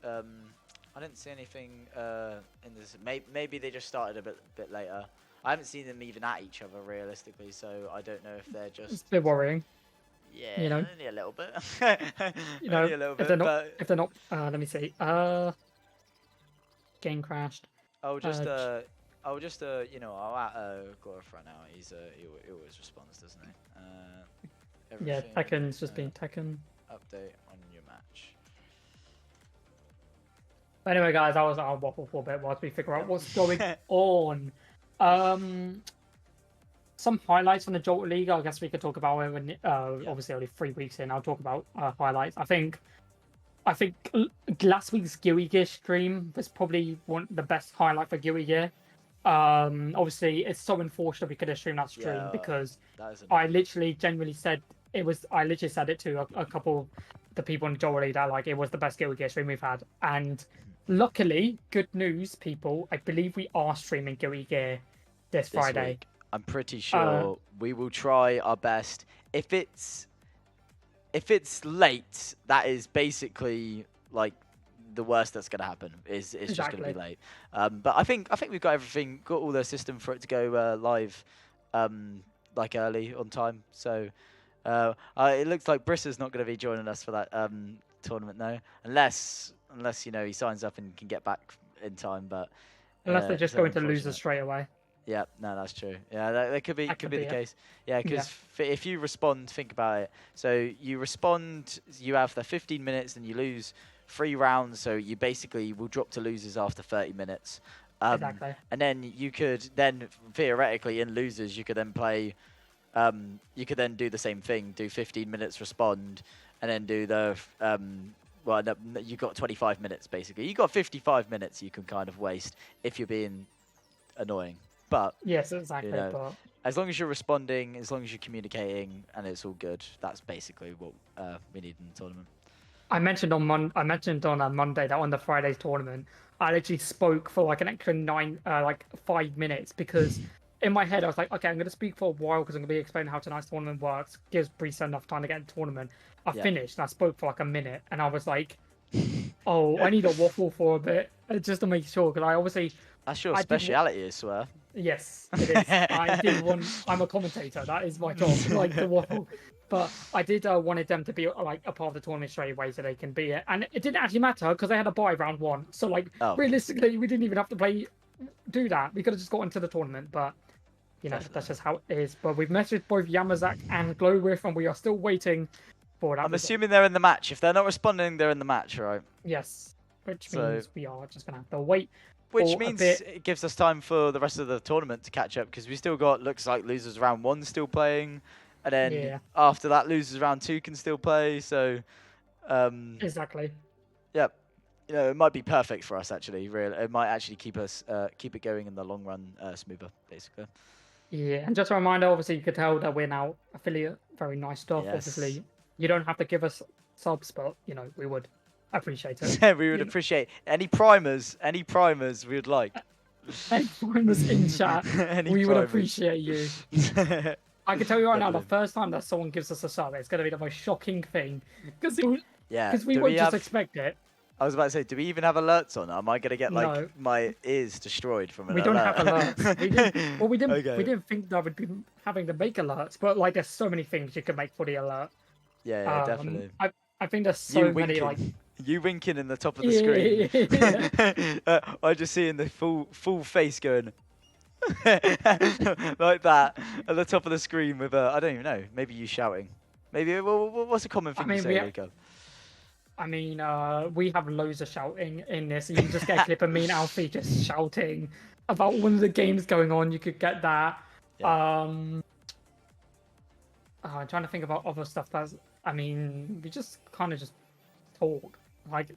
I didn't see anything in this. Maybe they just started a bit later. I haven't seen them even at each other realistically, so I don't know if they're just. It's a bit worrying. Yeah, you know, only a little bit. you know, only a little bit, if they're not, let me see. Game crashed. I'll just you know, I'll at Gorf right now. He always responds, doesn't he? Yeah, Tekken's just been Tekken. Update on your match. Anyway, guys, I'll waffle for a bit whilst we figure out what's going on. Some highlights from the Jalta League. I guess we could talk about it when, obviously only 3 weeks in. I'll talk about highlights. I think last week's Gui Gear stream was probably the best highlight for Gui Gear. Obviously, it's so unfortunate we couldn't stream that stream because I literally genuinely said it was. I literally said it to a couple of the people in the Jalta League that like it was the best Gui Gear stream we've had. And luckily, good news, people. I believe we are streaming Gui Gear this Friday. Week. I'm pretty sure we will try our best. If it's late, that is basically like the worst that's gonna happen. Is just gonna be late. But I think we've got everything, got all the system for it to go live, like early on time. So it looks like Brissa's not gonna be joining us for that tournament though, unless you know he signs up and can get back in time. But unless they're just going to lose us straight away. Yeah, no, that's true. Yeah, that could be the case. Yeah, because if you respond, think about it. So you respond, you have the 15 minutes, and you lose 3 rounds. So you basically will drop to losers after 30 minutes. Exactly. And then you could theoretically in losers you could then play. You could then do the same thing, do 15 minutes, respond, and then do the well, no, you got 25 minutes basically. You got 55 minutes you can kind of waste if you're being annoying. But yes, exactly. You know, as long as you're responding, as long as you're communicating, and it's all good, that's basically what we need in the tournament. I mentioned on Monday that on the Friday's tournament, I literally spoke for like an extra 5 minutes because in my head I was like, okay, I'm going to speak for a while because I'm going to be explaining how tonight's tournament works. Gives Brisa enough time to get into the tournament. I finished and I spoke for like a minute, and I was like, oh, I need a waffle for a bit. just to make sure, because I obviously That's your I did. speciality, I swear. Yes, it is. I did want. I'm a commentator. That is my job, like the waffle. But I did wanted them to be like a part of the tournament straight away, so they can be it. And it didn't actually matter because they had a bye round 1. So like Oh, realistically, we didn't even have to do that. We could have just got into the tournament. But you know definitely. that's just how it is. But we've messaged both Yamazaki and Glowriff, and we are still waiting for that. I'm result. assuming they're in the match. If they're not responding, they're in the match, right? Yes, which So- means we are just gonna have to wait. Which for a means bit. it gives us time for the rest of the tournament to catch up because we still got, looks like losers round 1 still playing. And then Yeah. after that, losers round 2 can still play. So, Exactly. yeah, you know, it might be perfect for us actually. Really, it might actually keep us keep it going in the long run smoother, basically. Yeah, and just a reminder, obviously you could tell that we're now affiliate. Very nice stuff. Yes. Obviously, you don't have to give us subs, but you know we would appreciate it. We would appreciate any primers we would like. Any primers in chat, Any we would primers. appreciate you. I can tell you right now, the Definitely. first time that someone gives us a sub, it's going to be the most shocking thing because Yeah. we do won't just have- expect it. I was about to say, do we even have alerts on? Am I gonna get like No. my ears destroyed from an We alert? don't have alerts. We didn't. Okay. We didn't think that we'd be having to make alerts, but like, there's so many things you can make for the alert. Yeah, definitely. I think there's so You many winking. like. You winking in the top of the screen. Yeah. I just see in the full face going like that at the top of the screen with I don't even know. Maybe you shouting. Maybe what's a common thing mean, to say, Luca? I mean, we have loads of shouting in this. You just get a clip of me and Alfie just shouting about one of the games going on. You could get that. Yeah. I'm trying to think about other stuff. I mean, we just kind of just talk. Like,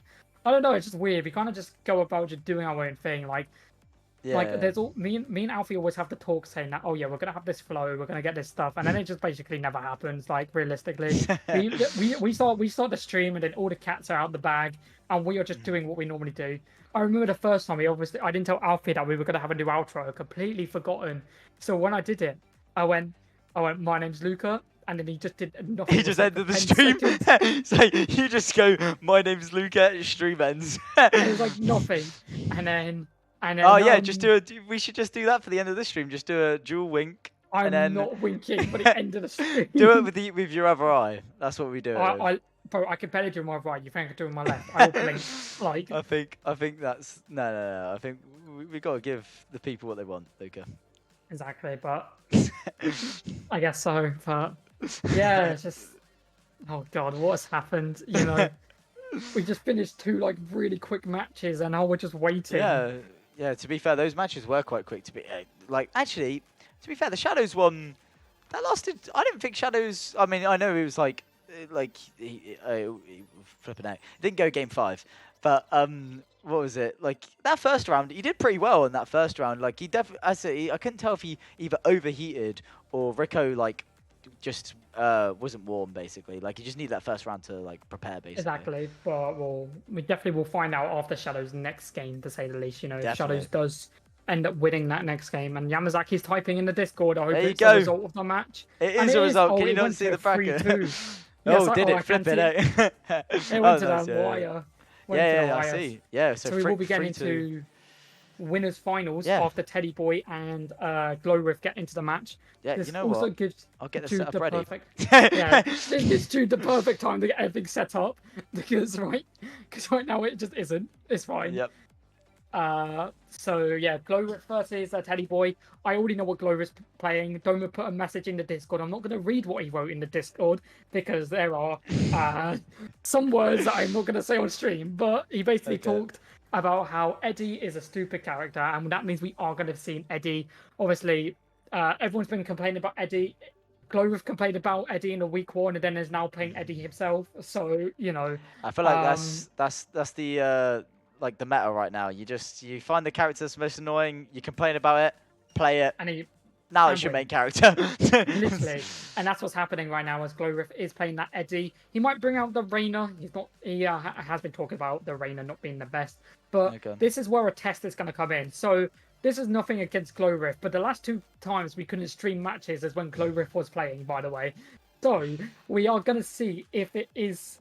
I don't know. It's just weird. We kind of just go about just doing our own thing. Like, Yeah. like there's all me and Alfie always have the talk saying that, oh yeah, we're gonna have this flow, we're gonna get this stuff, and then it just basically never happens. Like realistically, we start the stream and then all the cats are out the bag and we are just doing what we normally do. I remember the first time I didn't tell Alfie that we were gonna have a new outro, completely forgotten. So when I did it, I went, my name's Luca, and then he just did nothing. He just ended the stream. So you just go, my name's Luca, stream ends. It was like nothing, and then. Oh yeah, we should just do that for the end of the stream. Just do a dual wink. I'm and then not winking for the end of the stream. do it with your other eye. That's what we do. Bro, I can barely do my right. You think I can do my left? I will blink. Like. I think that's no. I think we got to give the people what they want, Luca. Exactly, but I guess so. But yeah, it's just oh god, what's happened? You know, we just finished 2 like really quick matches, and now we're just waiting. Yeah. To be fair, those matches were quite quick. To be like, actually, to be fair, the Shadows one that lasted. I didn't think Shadows. I mean, I know it was like he flipping out. It didn't go game 5, but what was it like that first round? He did pretty well in that first round. Like he definitely, I couldn't tell if he either overheated or Rico like just wasn't warm basically. Like he just needed that first round to like prepare basically. Exactly, but we definitely will find out after Shadow's next game, to say the least. You know, if Shadows does end up winning that next game, and Yamazaki's typing in the Discord. I hope it's the result of the match. It is a result. Can you not see the bracket? Yes, did it flip it? It went to that wire. Yeah, I see. Yeah, so we will be getting into winners finals after Teddy Boy and Glowriff get into the match. Yeah, this you know also what? gives I'll get the Jude setup the ready. This gives Jude the perfect time to get everything set up because right now it just isn't. It's fine. Yep. So yeah, Glowriff versus Teddy Boy. I already know what Glowriff's playing. Doma put a message in the Discord. I'm not going to read what he wrote in the Discord because there are some words that I'm not going to say on stream. But he basically talked about how Eddie is a stupid character, and that means we are going to see Eddie. Obviously, everyone's been complaining about Eddie. Glowriff complained about Eddie in the week 1, and then is now playing Eddie himself. So you know, I feel like that's the like the meta right now. You find the character that's most annoying, you complain about it, play it, and now it's your main character. Literally, and that's what's happening right now as Glowriff is playing that Eddie. He might bring out the Rainer. He has been talking about the Rainer not being the best, but this is where a test is going to come in. So this is nothing against Glowriff, but the last 2 times we couldn't stream matches is when Glowriff was playing, by the way. So we are going to see if it is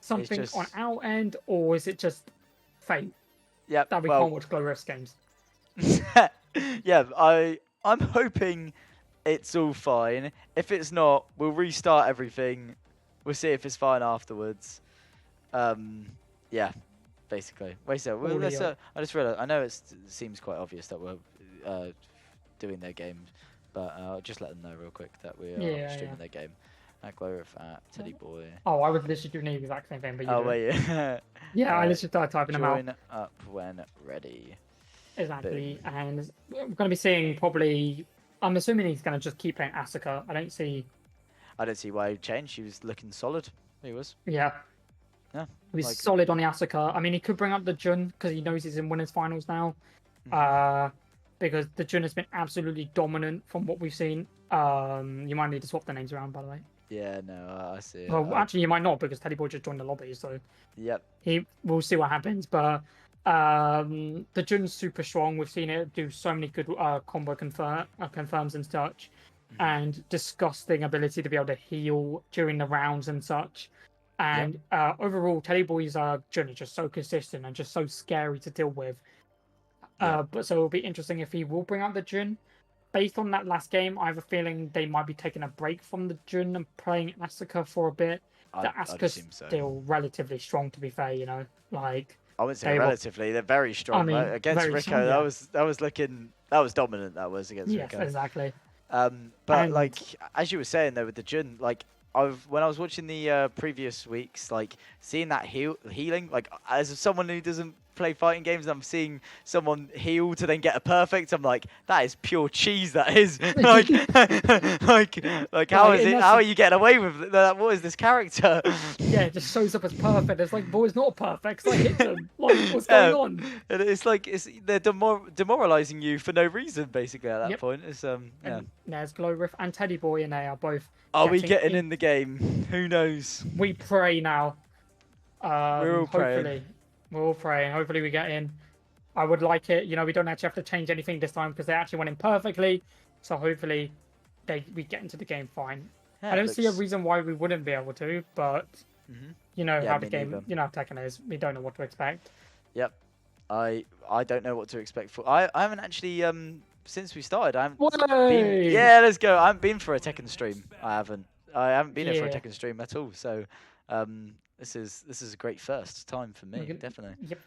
something on our end, or is it just fate? Yeah. that we Well, can't watch Glow Rift's games. yeah. I'm hoping it's all fine. If it's not, we'll restart everything. We'll see if it's fine afterwards. Yeah. Basically. Wait, so well, let's. I just realized. I know it seems quite obvious that we're doing their game, but I'll just let them know real quick that we are streaming their game. Gloriff at Teddy Boy. Oh, I was literally doing the exact same thing, but you do wait. Yeah, I literally started typing them out. Join up when ready. Exactly, and we're going to be seeing probably. I'm assuming he's going to just keep playing Asuka. I don't see why he'd change. He was looking solid. He was. Yeah. Yeah. He was solid on the Asuka. I mean, he could bring up the Jun because he knows he's in winners finals now. Because the Jun has been absolutely dominant from what we've seen. You might need to swap the names around, by the way. Yeah, no, I see. Well, actually, you might not because Teddy Boy just joined the lobby, so. Yep. We'll see what happens, but the Jun's super strong. We've seen it do so many good combo confirms and such, and disgusting ability to be able to heal during the rounds and such. And overall, Teddy Boy's Jun is just so consistent and just so scary to deal with. But so it'll be interesting if he will bring out the Jun. Based on that last game, I have a feeling they might be taking a break from the Jun and playing Asuka for a bit. The Asuka's still relatively strong, to be fair. You know, like I wouldn't say relatively; they're very strong. I mean, against Rico, strong, that was dominant. That was against Rico. Yes, exactly. But like as you were saying though, with the Jun, like when I was watching the previous weeks, like seeing that healing, like as someone who doesn't play fighting games and I'm seeing someone heal to then get a perfect, I'm like, that is pure cheese. That is like how is it? How are you getting away with that? What is this character? Yeah, it just shows up as perfect. It's like, boy, it's not perfect. It's like, hit them. Like, what's going on? It's like they're demoralizing you for no reason, basically at that point. It's And there's Glowriff and Teddy Boy, and they are both. Are we getting in the game? Who knows? We pray now. We're all praying. We're all praying. Hopefully we get in. I would like it. You know, we don't actually have to change anything this time because they actually went in perfectly. So hopefully we get into the game fine. Yeah, I don't see a reason why we wouldn't be able to, but you know how the game, you know how Tekken is. We don't know what to expect. Yep. I don't know what to expect for. I haven't actually since we started. I haven't been. Yeah, let's go. I haven't been for a Tekken stream. I haven't been here for a Tekken stream at all. So this is a great first time for me, definitely. Yep.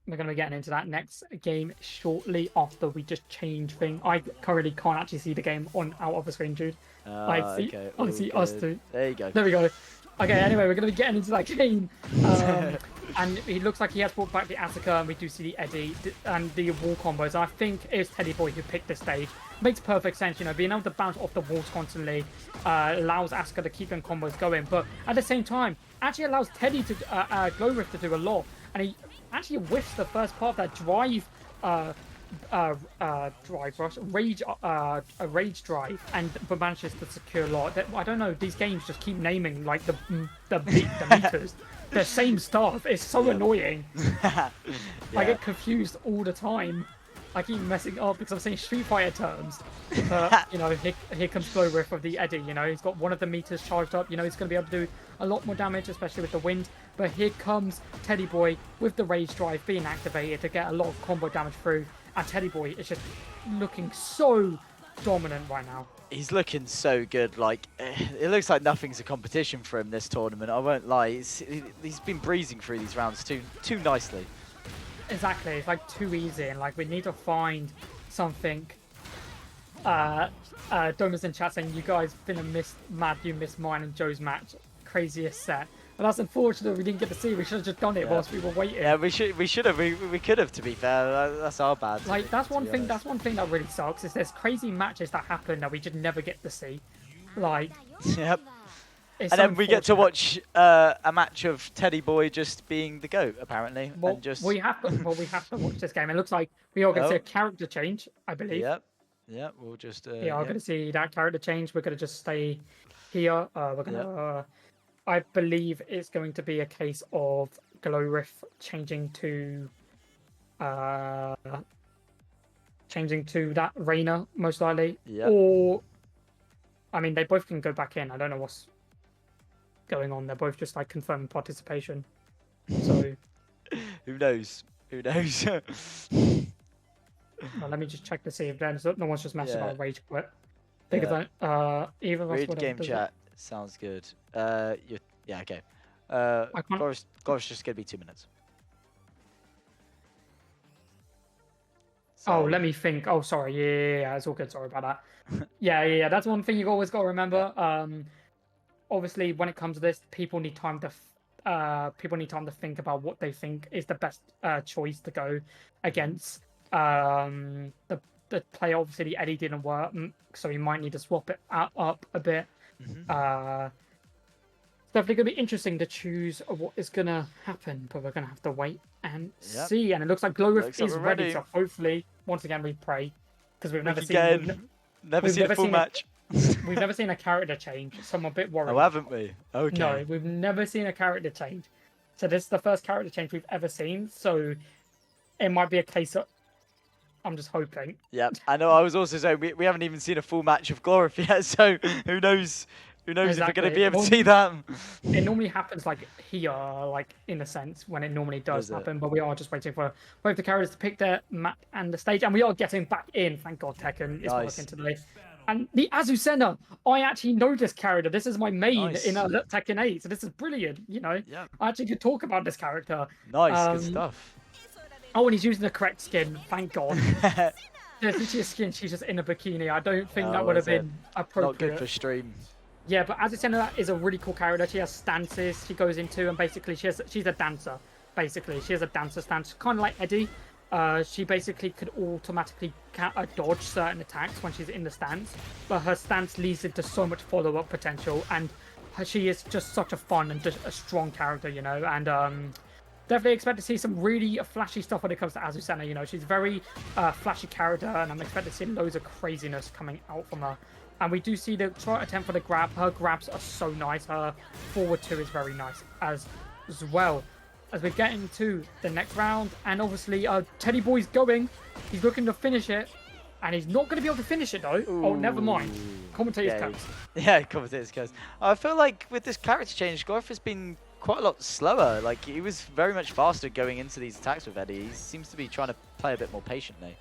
We're going to be getting into that next game shortly after we just change thing. I currently can't actually see the game on our other screen, Jude. I see us two. There you go. There we go. Okay, anyway, we're going to be getting into that game. And it looks like he has brought back the Asuka, and we do see the Eddie and the wall combos. I think it's Teddy Boy who picked this stage. Makes perfect sense, you know, being able to bounce off the walls constantly allows Asuka to keep them combos going. But at the same time, actually allows Teddy to Glowriff to do a lot. And he actually whiffs the first part of that drive drive rush, rage drive, and but manages to secure a lot. I don't know. These games just keep naming like the meters, the same stuff. It's so annoying. I get confused all the time. I keep messing up because I'm saying Street Fighter terms. But you know, here comes Glowriff of the Eddie. You know, he's got one of the meters charged up. You know, he's going to be able to do a lot more damage, especially with the wind. But here comes Teddy Boy with the rage drive being activated to get a lot of combo damage through. And Teddy Boy is just looking so dominant right now. He's looking so good. Like, it looks like nothing's a competition for him this tournament. I won't lie. He's been breezing through these rounds too nicely. Exactly. It's like too easy, and like we need to find something. Doma's in chat saying you guys finna miss you missed mine and Joe's match. Craziest set. But that's unfortunate we didn't get to see. We should have just done it whilst we were waiting. Yeah, we should have. We could have, to be fair. That's our bad. Like that's one thing. That's one thing that really sucks. Is there's crazy matches that happen that we just never get to see. Like. Yep. And then we get to watch a match of Teddy Boy just being the GOAT, apparently. Well, and just... we have to watch this game. It looks like we are going to see a character change, I believe. Yep. Yeah, we'll just. We are going to see that character change. We're going to just stay here. We're going to. I believe it's going to be a case of Glowriff changing to that Reina, most likely. Yep. Or, I mean, they both can go back in. I don't know what's going on. They're both just like confirming participation. So, who knows? Who knows? Well, let me just check to see if no one's just messing Yeah. about rage quit. Because either of us Read would game have chat. Sounds good. Yeah, okay. I can't. Glorious just gonna be 2 minutes. Oh, So, let me think. Oh, sorry. Yeah, it's all good. Sorry about that. Yeah. That's one thing you've always got to remember. Obviously, when it comes to this, people need time to think about what they think is the best choice to go against. The play, obviously, the Eddie didn't work, so he might need to swap it up a bit. It's definitely going to be interesting to choose what is going to happen, but we're going to have to wait and see. And it looks like Glowriff is ready, so hopefully, once again, we pray because we've never seen a full match. We've never seen a character change, so I'm a bit worried. Oh, haven't we? Okay. No, we've never seen a character change. So this is the first character change we've ever seen. So it might be a case of I'm just hoping. Yeah, I know. I was also saying we haven't even seen a full match of Gloriff yet, so who knows? Who knows if we're going to be able to see that? It normally happens like here, like in a sense, when it normally does happen. But we are just waiting for both the characters to pick their map and the stage, and we are getting back in. Thank God, Tekken is working today. And the Azucena, I actually know this character. This is my main in Tekken 8, so this is brilliant. You know, I actually could talk about this character. Nice, good stuff. Oh, and he's using the correct skin. Thank God. There's literally a skin. She's just in a bikini. I don't think that would have been appropriate. Not good for stream. Yeah, but Azucena is a really cool character. She has stances she goes into, and basically she's a dancer. Basically, she has a dancer stance, kind of like Eddie. She basically could automatically dodge certain attacks when she's in the stance, but her stance leads into so much follow-up potential, and she is just such a fun and just a strong character, you know. And definitely expect to see some really flashy stuff when it comes to Azucena. You know, she's a very flashy character, and I'm expecting to see loads of craziness coming out from her. And we do see the attempt for the grab. Her grabs are so nice. Her forward two is very nice as well. As we're getting to the next round, and obviously Teddy Boy's going. He's looking to finish it, and he's not going to be able to finish it though. Ooh. Oh, never mind. Commentator's curse. Yeah, commentator's curse. I feel like with this character change, Gloriff has been quite a lot slower. Like, he was very much faster going into these attacks with Eddie. He seems to be trying to play a bit more patiently.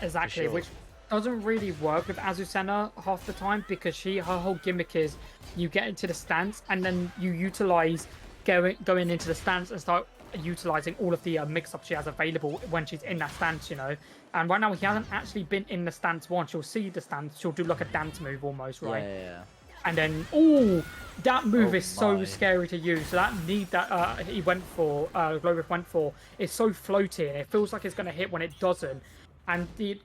Exactly, which doesn't really work with Azucena half the time, because her whole gimmick is you get into the stance and then you utilize going into the stance and start utilizing all of the mix-ups she has available when she's in that stance, you know. And right now he hasn't actually been in the stance once. She'll see the stance, she'll do like a dance move almost, right? Yeah. And then, that move is so scary to use. So that need that Gloriff went for, is so floaty, and it feels like it's going to hit when it doesn't. And the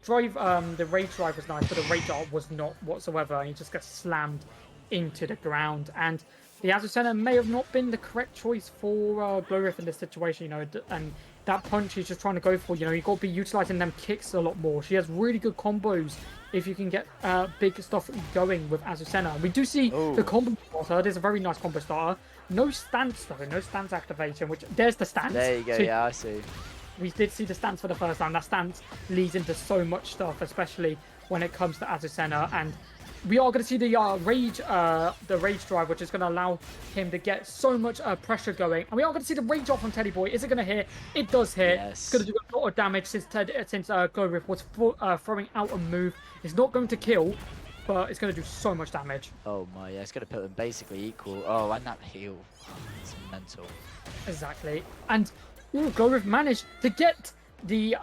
rage drive was nice, but the rage art was not whatsoever, and he just gets slammed into the ground. And the Azucena may have not been the correct choice for Gloriff in this situation, you know, and that punch he's just trying to go for, you know, you've got to be utilizing them kicks a lot more. She has really good combos if you can get big stuff going with Azucena. We do see the combo starter. There's a very nice combo starter. No stance though, no stance activation, which there's the stance. There you go, so, yeah, I see. We did see the stance for the first time. That stance leads into so much stuff, especially when it comes to Azucena. And we are going to see the rage drive, which is going to allow him to get so much pressure going. And we are going to see the rage off from Teddy Boy. Is it going to hit? It does hit. Yes. It's going to do a lot of damage since Gloriff was throwing out a move. It's not going to kill, but it's going to do so much damage. Oh my, yeah, it's going to put them basically equal. Oh, and that heal. It's mental. Exactly. And Gloriff managed to get the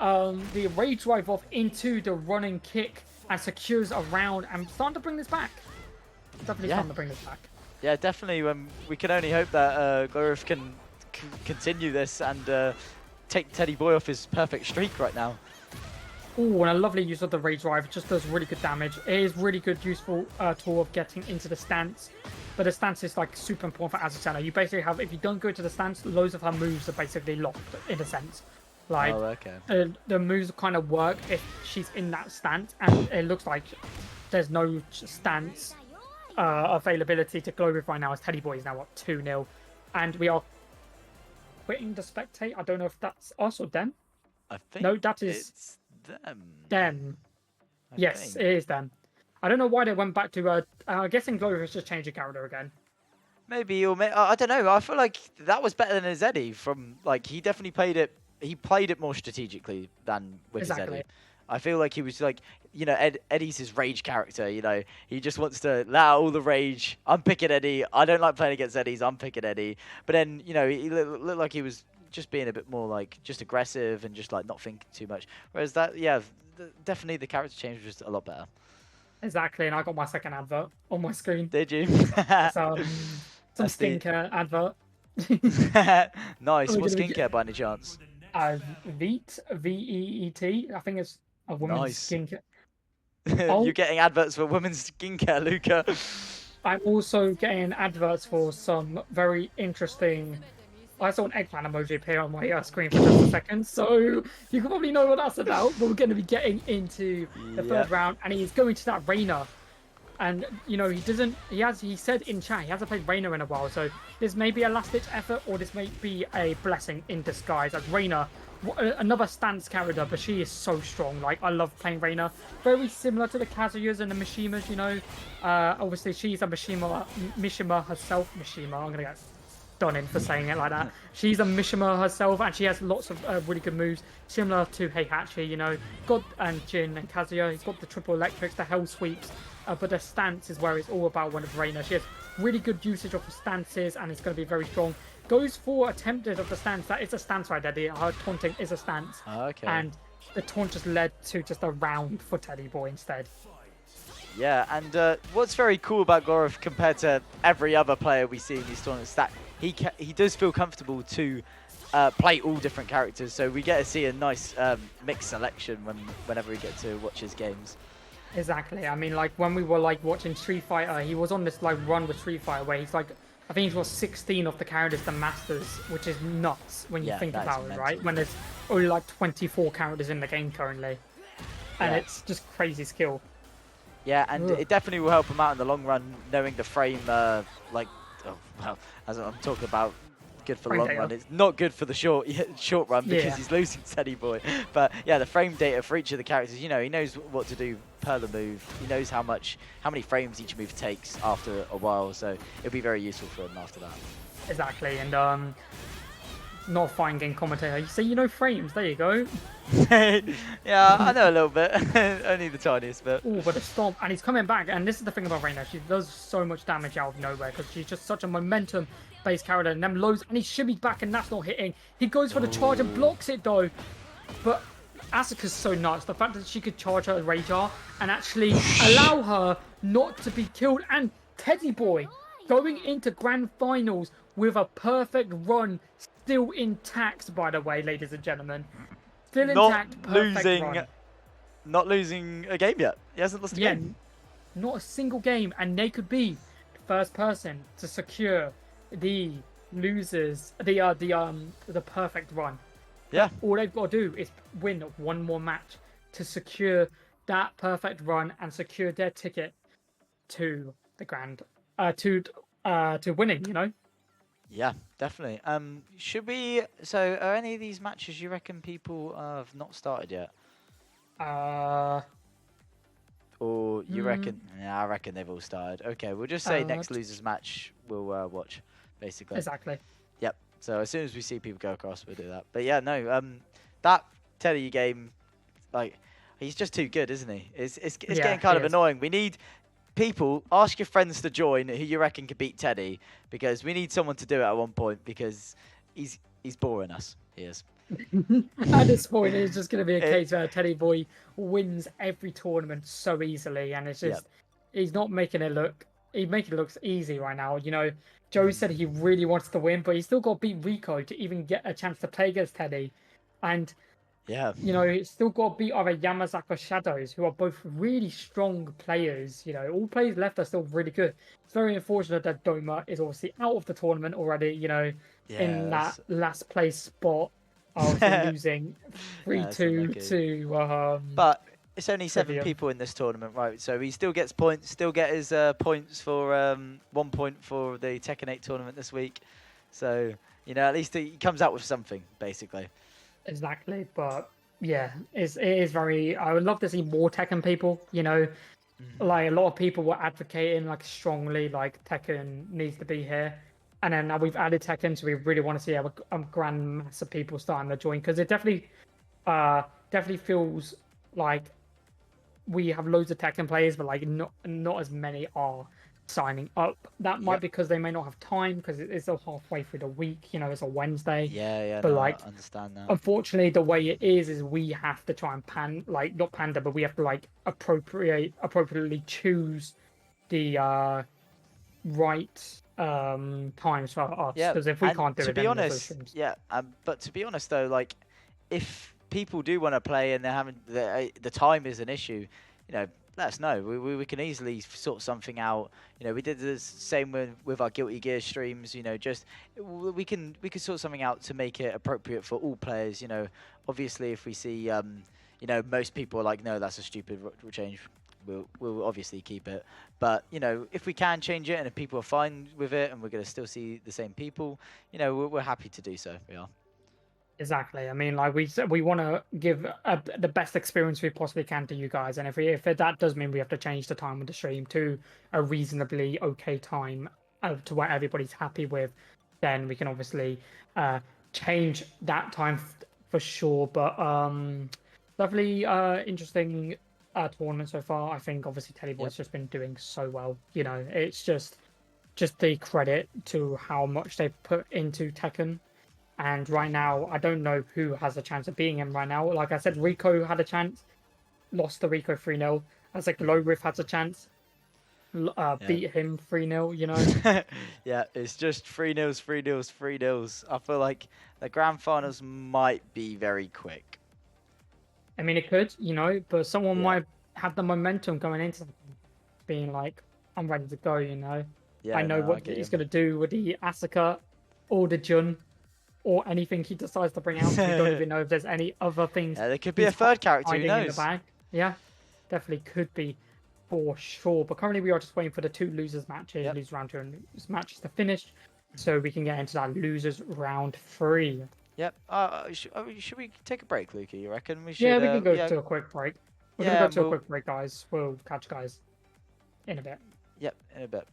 rage drive off into the running kick and secures a round, and starting to bring this back. Definitely starting to bring this back. Yeah, definitely. We can only hope that Gloriff can continue this and take Teddy Boy off his perfect streak right now. Oh, and a lovely use of the rage drive. It just does really good damage. It is really good, useful tool of getting into the stance. But the stance is like super important for Azucena. You basically have, if you don't go to the stance, loads of her moves are basically locked in a sense. Like, the moves kind of work if she's in that stance, and it looks like there's no stance availability to Gloriff right now, as Teddy Boy is now up 2-0. And we are quitting the spectate. I don't know if that's us or them. I think no, that is it's them. Them. Yes, it is them. I don't know why they went back to, I'm guessing Gloriff has just changed the character again. Maybe, or I don't know. I feel like that was better than his Eddie from, like, he definitely played it he played it more strategically than Wickers Exactly. Eddie. I feel like he was like, you know, Eddie's his rage character. You know, he just wants to let out all the rage. I'm picking Eddie. I don't like playing against Eddie's. I'm picking Eddie. But then, you know, he looked like he was just being a bit more like just aggressive and just like not thinking too much. Whereas that, yeah, definitely the character change was just a lot better. Exactly, and I got my second advert on my screen. Did you? Some That's the skincare advert. nice. We're What gonna be skincare by any chance? Veet, Veet. I think it's a woman's Nice. skincare. You're Oh, getting adverts for women's skincare, Luca. I'm also getting adverts for some very interesting. I saw an eggplant emoji appear on my screen for just a second, so you can probably know what that's about. But we're going to be getting into the third Yep. round, and he's going to that Reina. And you know, he said in chat he hasn't played Reina in a while, so this may be a last ditch effort, or this may be a blessing in disguise. As Reina, another stance character, but she is so strong. Like, I love playing Reina. Very similar to the Kazuyas and the Mishimas, you know. Obviously she's a Mishima herself. Mishima, I'm gonna get done in for saying it like that. She's a Mishima herself, and she has lots of really good moves, similar to Heihachi, you know. And Jin and Kazuya, he's got the triple electrics, the hell sweeps, but the stance is where it's all about when it's Reina. She has really good usage of the stances, and it's going to be very strong. Goes for attempted of the stance. That is a stance right there. Her taunting is a stance. Okay. And the taunt just led to just a round for Teddy Boy instead. Yeah, and what's very cool about Gorov compared to every other player we see in these tournaments is that he does feel comfortable to play all different characters. So we get to see a nice mixed selection whenever we get to watch his games. Exactly. I mean, like when we were like watching Street Fighter, he was on this like run with Street Fighter where he's like, I think he's got 16 of the characters to masters, which is nuts when you think about it, right? When there's only like 24 characters in the game currently, and it's just crazy skill. Yeah, and it definitely will help him out in the long run, knowing the frame, as I'm talking about, good for the long run. It's not good for the short run because he's losing Teddy Boy. But yeah, the frame data for each of the characters, you know, he knows what to do per the move. He knows how many frames each move takes after a while, so it'll be very useful for him after that. Exactly, and not a fine game commentator. You say you know frames. There you go. Yeah, I know a little bit, only the tiniest bit. Oh, but a stomp, and he's coming back. And this is the thing about Reina. She does so much damage out of nowhere because she's just such a momentum-based character. And them lows, and he shimmies back, and that's not hitting. He goes for the charge and blocks it though. But Asuka's so nuts. The fact that she could charge her Radar and actually allow her not to be killed. And Teddy Boy going into grand finals with a perfect run, still intact, by the way, ladies and gentlemen. Still intact, perfect run. Not losing a game yet. He hasn't lost a game. Not a single game, and they could be the first person to secure the perfect run. Yeah. All they've got to do is win one more match to secure that perfect run and secure their ticket to the grand to winning, you know. Yeah, definitely. Should we? So, are any of these matches you reckon people have not started yet? Or you reckon? Yeah, I reckon they've all started. Okay, we'll just say next losers match we'll watch, basically. Exactly. Yep. So as soon as we see people go across, we'll do that. But yeah, no. That Teddy game, like, he's just too good, isn't he? It's getting kind of annoying. We need people, ask your friends to join who you reckon could beat Teddy, because we need someone to do it at one point, because he's boring us. He is. At this point, it's just going to be a case where Teddy Boy wins every tournament so easily, and it's just he's not making it look. He's making it look easy right now. You know, Joe said he really wants to win, but he's still got to beat Rico to even get a chance to play against Teddy, and you know, he's still got to beat other Yamazaka Shadows, who are both really strong players. You know, all players left are still really good. It's very unfortunate that Doma is obviously out of the tournament already. You know, in that last place spot. Losing 3-2 to but it's only 7 people in this tournament, right? So he still gets points, still get his points for 1 point for the Tekken 8 tournament this week. So, you know, at least he comes out with something, basically. Exactly, but yeah, it is very. I would love to see more Tekken people. You know, like a lot of people were advocating like strongly, like Tekken needs to be here. And then now we've added Tekken, so we really want to see a grand mass of people starting to join, because it definitely feels like we have loads of Tekken players, but like not as many are signing up. That might be because they may not have time, because it's still halfway through the week. You know, it's a Wednesday. Yeah, But no, like, I understand that. unfortunately, the way it is we have to try and not pander, but we have to like appropriately choose the right times for us. Yeah, Because if we and can't do to it, be then there's no honest, streams. yeah, but to be honest though, like if people do want to play and they're having the time is an issue, you know, let us know. We can easily sort something out. You know, we did the same with our Guilty Gear streams. You know, just we can sort something out to make it appropriate for all players. You know, obviously if we see you know, most people are like, no, that's a stupid change. We'll obviously keep it. But, you know, if we can change it and if people are fine with it and we're going to still see the same people, you know, we're happy to do so. We are. Exactly. I mean, like we want to give the best experience we possibly can to you guys, and if that does mean we have to change the time of the stream to a reasonably okay time, to where everybody's happy with, then we can obviously change that time for sure. But lovely, interesting tournament so far. I think obviously Teleboy's just been doing so well. You know, it's just the credit to how much they put into Tekken. And right now, I don't know who has a chance of beating him right now. Like I said, Rico had a chance, lost to Rico 3-0. I said Low Riff has a chance, beat him 3-0, you know? Yeah, it's just 3-0s, 3-0s, 3-0s. I feel like the grand finals might be very quick. I mean, it could, you know, but someone might have the momentum going into being like, I'm ready to go, you know? Yeah, I know what he's going to do with the Asuka or the Jun, or anything he decides to bring out. We don't even know if there's any other things. Yeah, there could be a third character, who hiding knows? in the bag. Yeah, definitely could be for sure. But currently we are just waiting for the 2 losers matches, lose round 2 and lose matches to finish, so we can get into that losers round 3. Yep. Should we take a break, Lukey? You reckon we should? Yeah, we can go to a quick break. We're gonna go to a quick break, guys. We'll catch you guys in a bit. Yep, in a bit.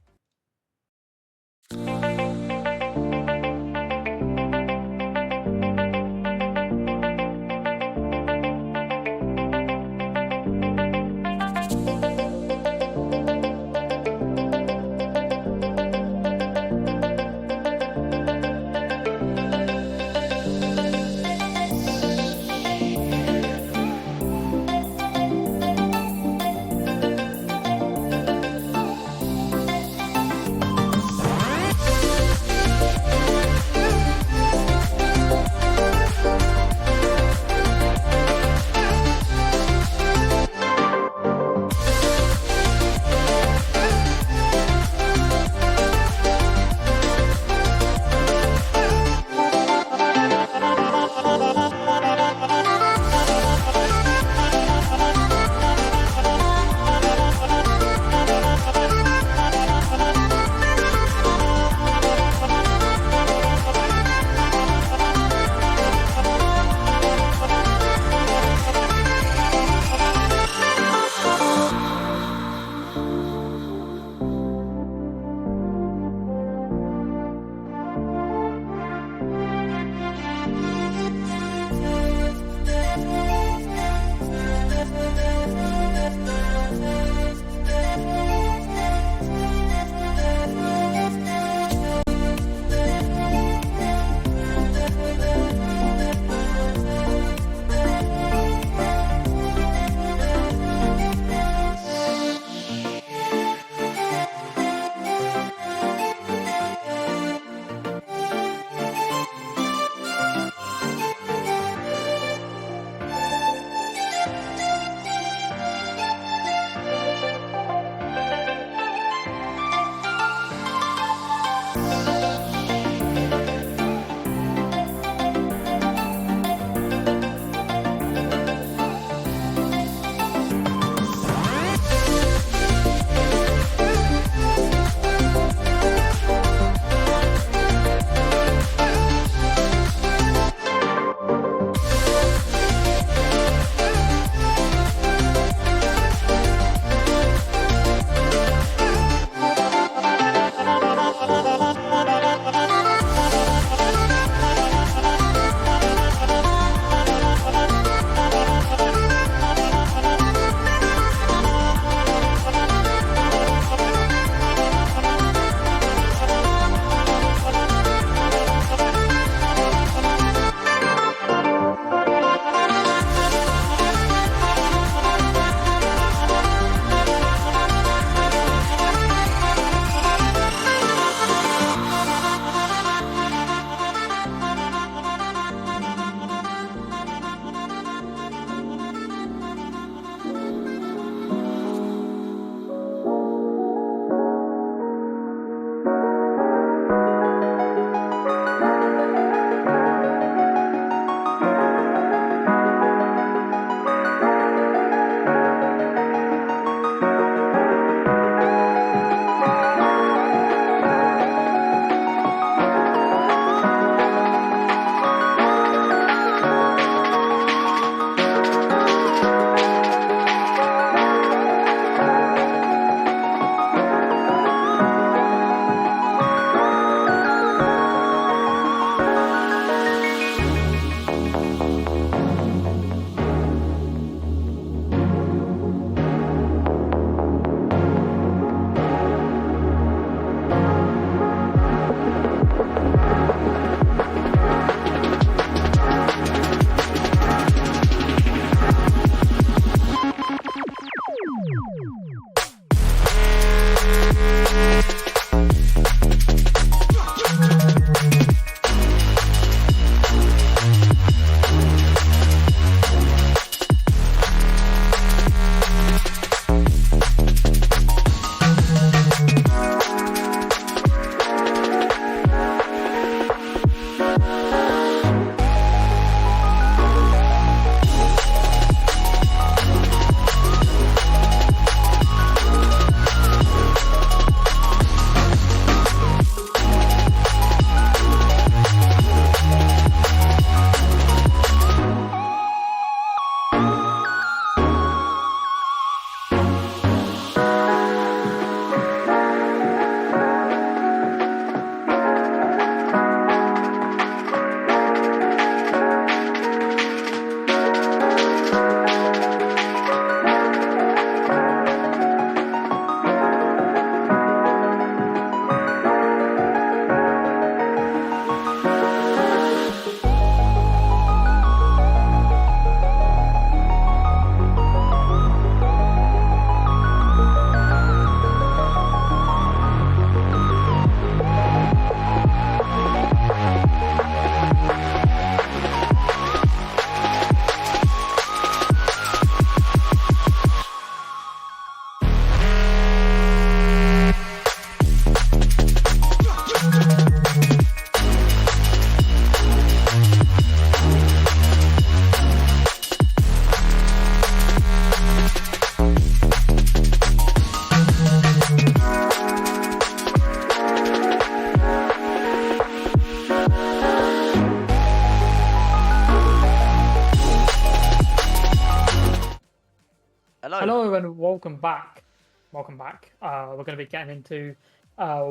Hello. Hello and welcome back. Welcome back. We're going to be getting into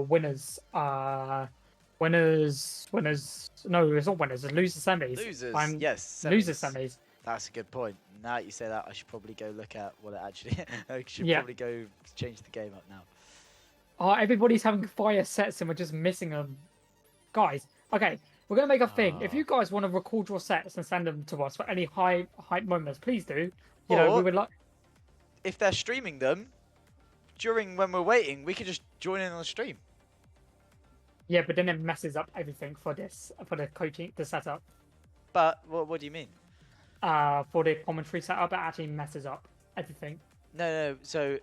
winners. Winners. No, it's not winners. It's losers semis. Losers. Yes. Losers Semis. semis. That's a good point. Now that you say that, I should probably go look at what it actually. I should Yeah. probably go change the game up now. Everybody's having fire sets and we're just missing them. Guys, okay, we're going to make a thing. If you guys want to record your sets and send them to us for any hype moments, please do. You know, we would like. If they're streaming them during when we're waiting, we could just join in on the stream. Yeah, but then it messes up everything for the coaching, the setup. But what do you mean? For the commentary setup, it actually messes up everything. No. So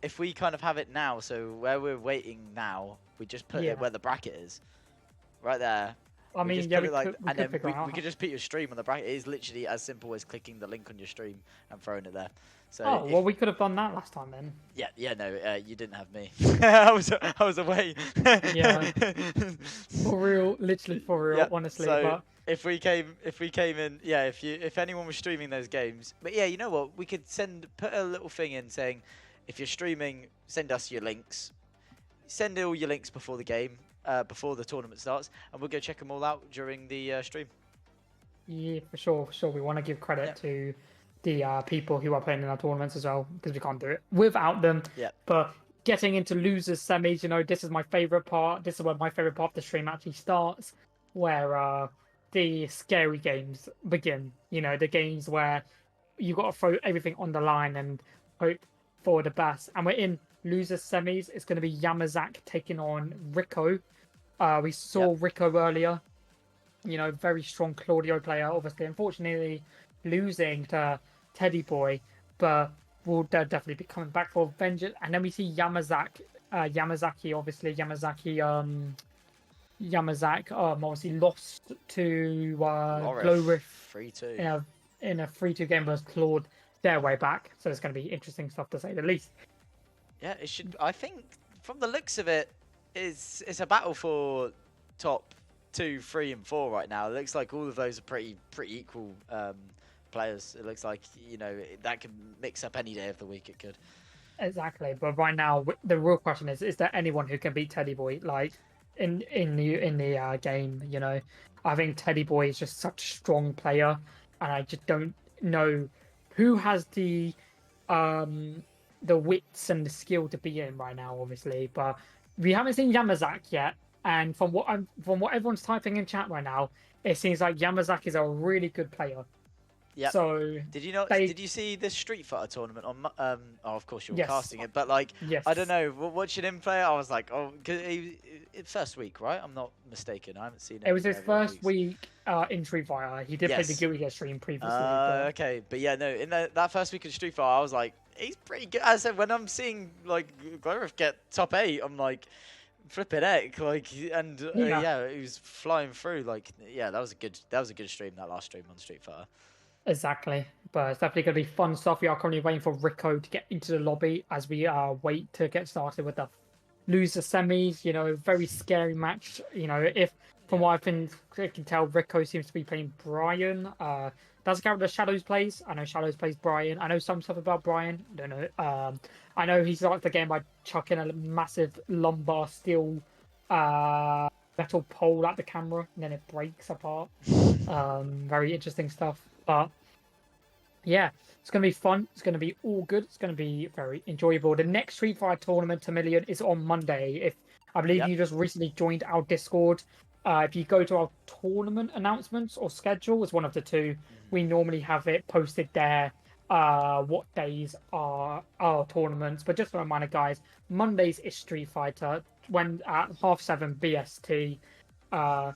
if we kind of have it now, so where we're waiting now, we just put it where the bracket is, right there. I mean, yeah, we could just put your stream on the bracket. It is literally as simple as clicking the link on your stream and throwing it there. So well, we could have done that last time then. Yeah, no, you didn't have me. I was away. Yeah, for real, literally for real, honestly. So but if we came in, yeah, if anyone was streaming those games, but yeah, you know what, we could put a little thing in saying, if you're streaming, send us your links. Send all your links before the game, before the tournament starts, and we'll go check them all out during the stream. Yeah, for sure. We want to give credit to the people who are playing in our tournaments as well, because we can't do it without them. Yeah. But getting into losers semis, you know, this is my favorite part. This is where my favorite part of the stream actually starts, where the scary games begin. You know, the games where you got to throw everything on the line and hope for the best. And we're in losers semis. It's going to be Yamazaki taking on Rico. We saw Rico earlier. You know, very strong Claudio player. Obviously, unfortunately, losing to Teddy Boy, but will definitely be coming back for vengeance. And then we see Yamazaki. Yamazaki obviously lost to Glow Rift 3-2 in a 3-2 game versus Claude. Their way back, so it's going to be interesting stuff to say the least. Yeah, it should. I think from the looks of it, it's a battle for top 2, 3, and 4 right now. It looks like all of those are pretty equal players. It looks like, you know, that can mix up any day of the week. It could. Exactly, but right now the real question is there anyone who can beat Teddy Boy like in the game? You know, I think Teddy Boy is just such a strong player, and I just don't know who has the wits and the skill to be in right now, obviously. But we haven't seen Yamazaki yet, and from what everyone's typing in chat right now, it seems like Yamazaki is a really good player. Yeah. So did you see this Street Fighter tournament on? Oh, of course you were casting it, but like, I don't know. Watching him play, I was like, oh, cause first week, right? I'm not mistaken. I haven't seen it. It was his first week in Street Fighter. He did play the Guilty Gear stream previously. Okay, but yeah, no. In that first week of Street Fighter, I was like, he's pretty good. As I said, when I'm seeing like Glorif get top 8, I'm like, flipping heck, like, and he was flying through. Like, yeah, that was a good stream. That last stream on Street Fighter. Exactly, but it's definitely going to be fun stuff. We are currently waiting for Rico to get into the lobby as we wait to get started with the loser semis. You know, very scary match. You know, if from what I can tell, Rico seems to be playing Brian. That's a character Shadows plays. I know Shadows plays Brian. I know some stuff about Brian. I don't know. I know he starts the game by chucking a massive lumbar steel metal pole at the camera, and then it breaks apart. Very interesting stuff. But yeah, it's going to be fun. It's going to be all good. It's going to be very enjoyable. The next Street Fighter tournament to Million is on Monday. If I believe you just recently joined our Discord. If you go to our tournament announcements or schedule, it's one of the two. We normally have it posted there. What days are our tournaments? But just a reminder, guys, Mondays is Street Fighter when at 7:30 BST.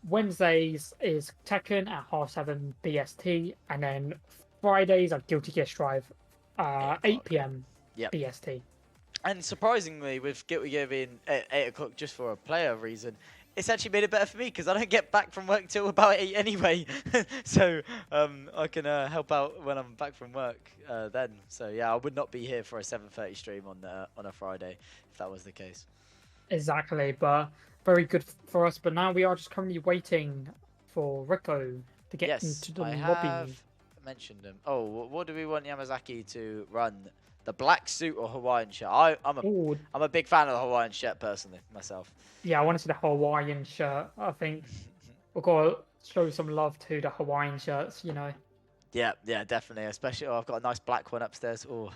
Wednesdays is Tekken at 7:30 BST, and then Fridays are Guilty Gear Strive, 8 PM BST. And surprisingly, with Guilty Gear being at 8 o'clock just for a player reason, it's actually made it better for me because I don't get back from work till about 8 anyway. So I can help out when I'm back from work then. So yeah, I would not be here for a 7:30 stream on a Friday if that was the case. Exactly, but very good for us. But now we are just currently waiting for Rico to get into the lobby. mentioned them. Oh, what do we want Yamazaki to run? The black suit or Hawaiian shirt? Oh, I'm a big fan of the Hawaiian shirt personally myself. yeah, I want to see the Hawaiian shirt. I think we've got to show some love to the Hawaiian shirts, you know. Yeah, yeah, definitely. Especially, I've got a nice black one upstairs. Oh,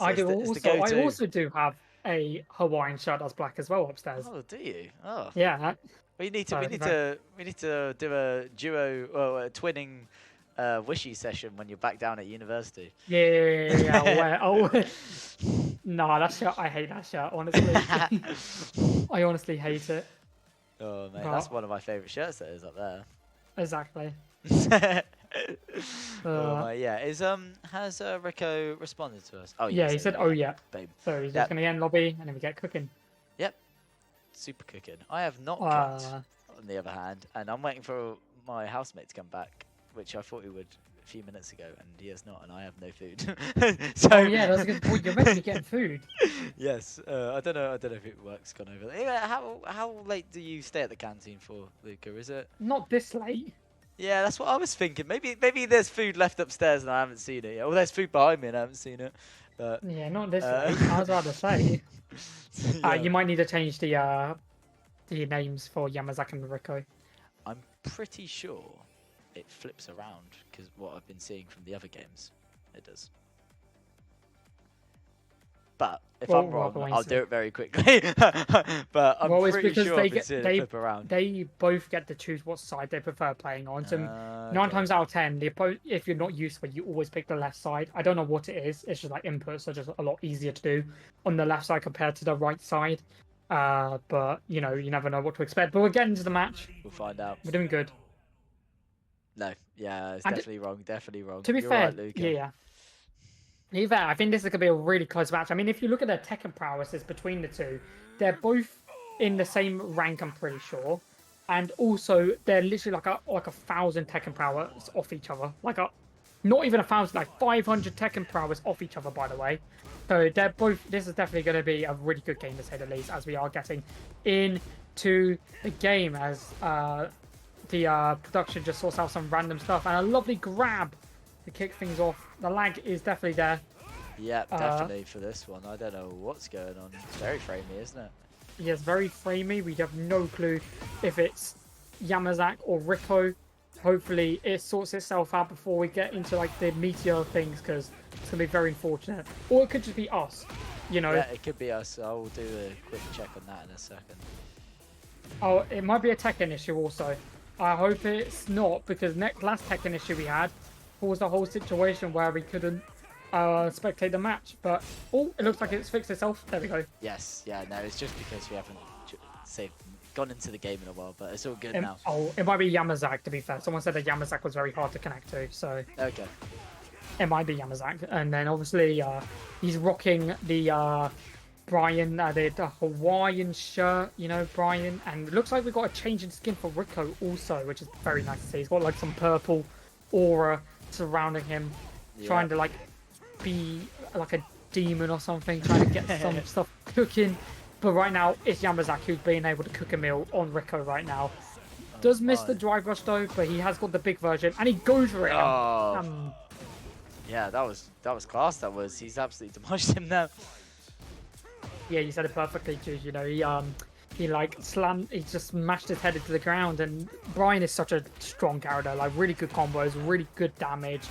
I do it's the also. I go-to. also do have a Hawaiian shirt that's black as well upstairs. Oh, do you? Oh, Yeah. we need So, to do a duo or a twinning wishy session when you're back down at university. yeah. Oh, no, that shirt. I hate that shirt. Honestly, I honestly hate it. Oh man, But, that's one of my favourite shirts that is up there. Exactly. Oh my, yeah. Has Rico responded to us? Oh yeah, he said, "Oh yeah." babe. So he's just gonna get in lobby, and then we get cooking. Yep. Super cooking. I have not cooked, on the other hand, and I'm waiting for my housemate to come back, which I thought he would a few minutes ago, and he has not, and I have no food. So oh yeah, that's a good point. You're meant to be getting food. Yes. I don't know if it works. Gone over there. Yeah, how late do you stay at the canteen for, Luca? Is it? Not this late. Yeah, that's what I was thinking. Maybe there's food left upstairs and I haven't seen it yet. Well, there's food behind me and I haven't seen it. But Yeah, not this late. I was about to say. yeah. You might need to change the names for Yamazaki and Rico. I'm pretty sure it flips around because what I've been seeing from the other games, it does. But if I'm wrong, I'll do it very quickly. But I'm pretty sure I've been seeing it flip around. They both get to choose what side they prefer playing on. So 9 times out of 10, if you're not used to it, you always pick the left side. I don't know what it is. It's just like inputs are just a lot easier to do on the left side compared to the right side. But you know, you never know what to expect. But we're getting into the match. We'll find out. We're doing good. No, yeah, it's definitely wrong. Definitely wrong. To be You're fair, right, Luca. yeah. I think this is going to be a really close match. I mean, if you look at their Tekken prowesses between the two, they're both in the same rank, I'm pretty sure. And also, they're literally like a 1,000 Tekken prowess off each other. Not even 1,000, like 500 Tekken prowess off each other, by the way. So they're both, this is definitely going to be a really good game, to say the least, as we are getting into the game as the production just sorts out some random stuff. And a lovely grab to kick things off. The lag is definitely there. Yeah, definitely for this one. I don't know what's going on. It's very framey, isn't it? Yes, very framey. We have no clue if it's Yamazaki or Rico. Hopefully it sorts itself out before we get into like the meteor things, because it's gonna be very unfortunate. Or it could just be us, you know. Yeah, it could be us. I will do a quick check on that in a second. Oh, it might be a Tekken issue also. I hope it's not, because last Tekken issue we had caused a whole situation where we couldn't spectate the match. But oh, it looks like it's fixed itself. There we go. Yes, yeah, no, it's just because we haven't gone into the game in a while, but it's all good now. Oh, it might be Yamazaki, to be fair. Someone said that Yamazaki was very hard to connect to, so okay. It might be Yamazaki. And then obviously he's rocking the Brian, the Hawaiian shirt, you know, Brian. And it looks like we've got a change in skin for Rico also, which is very nice to see. He's got like some purple aura surrounding him, trying to like be like a demon or something, trying to get some stuff cooking. But right now, it's Yamazaki who's being able to cook a meal on Rico right now. Does miss the drive rush though, but he has got the big version, and he goes for it. Yeah, that was class. That was. He's absolutely demolished him now. Yeah, you said it perfectly, Jude. You know, he like slammed, he just smashed his head into the ground, and Brian is such a strong character. Like really good combos, really good damage,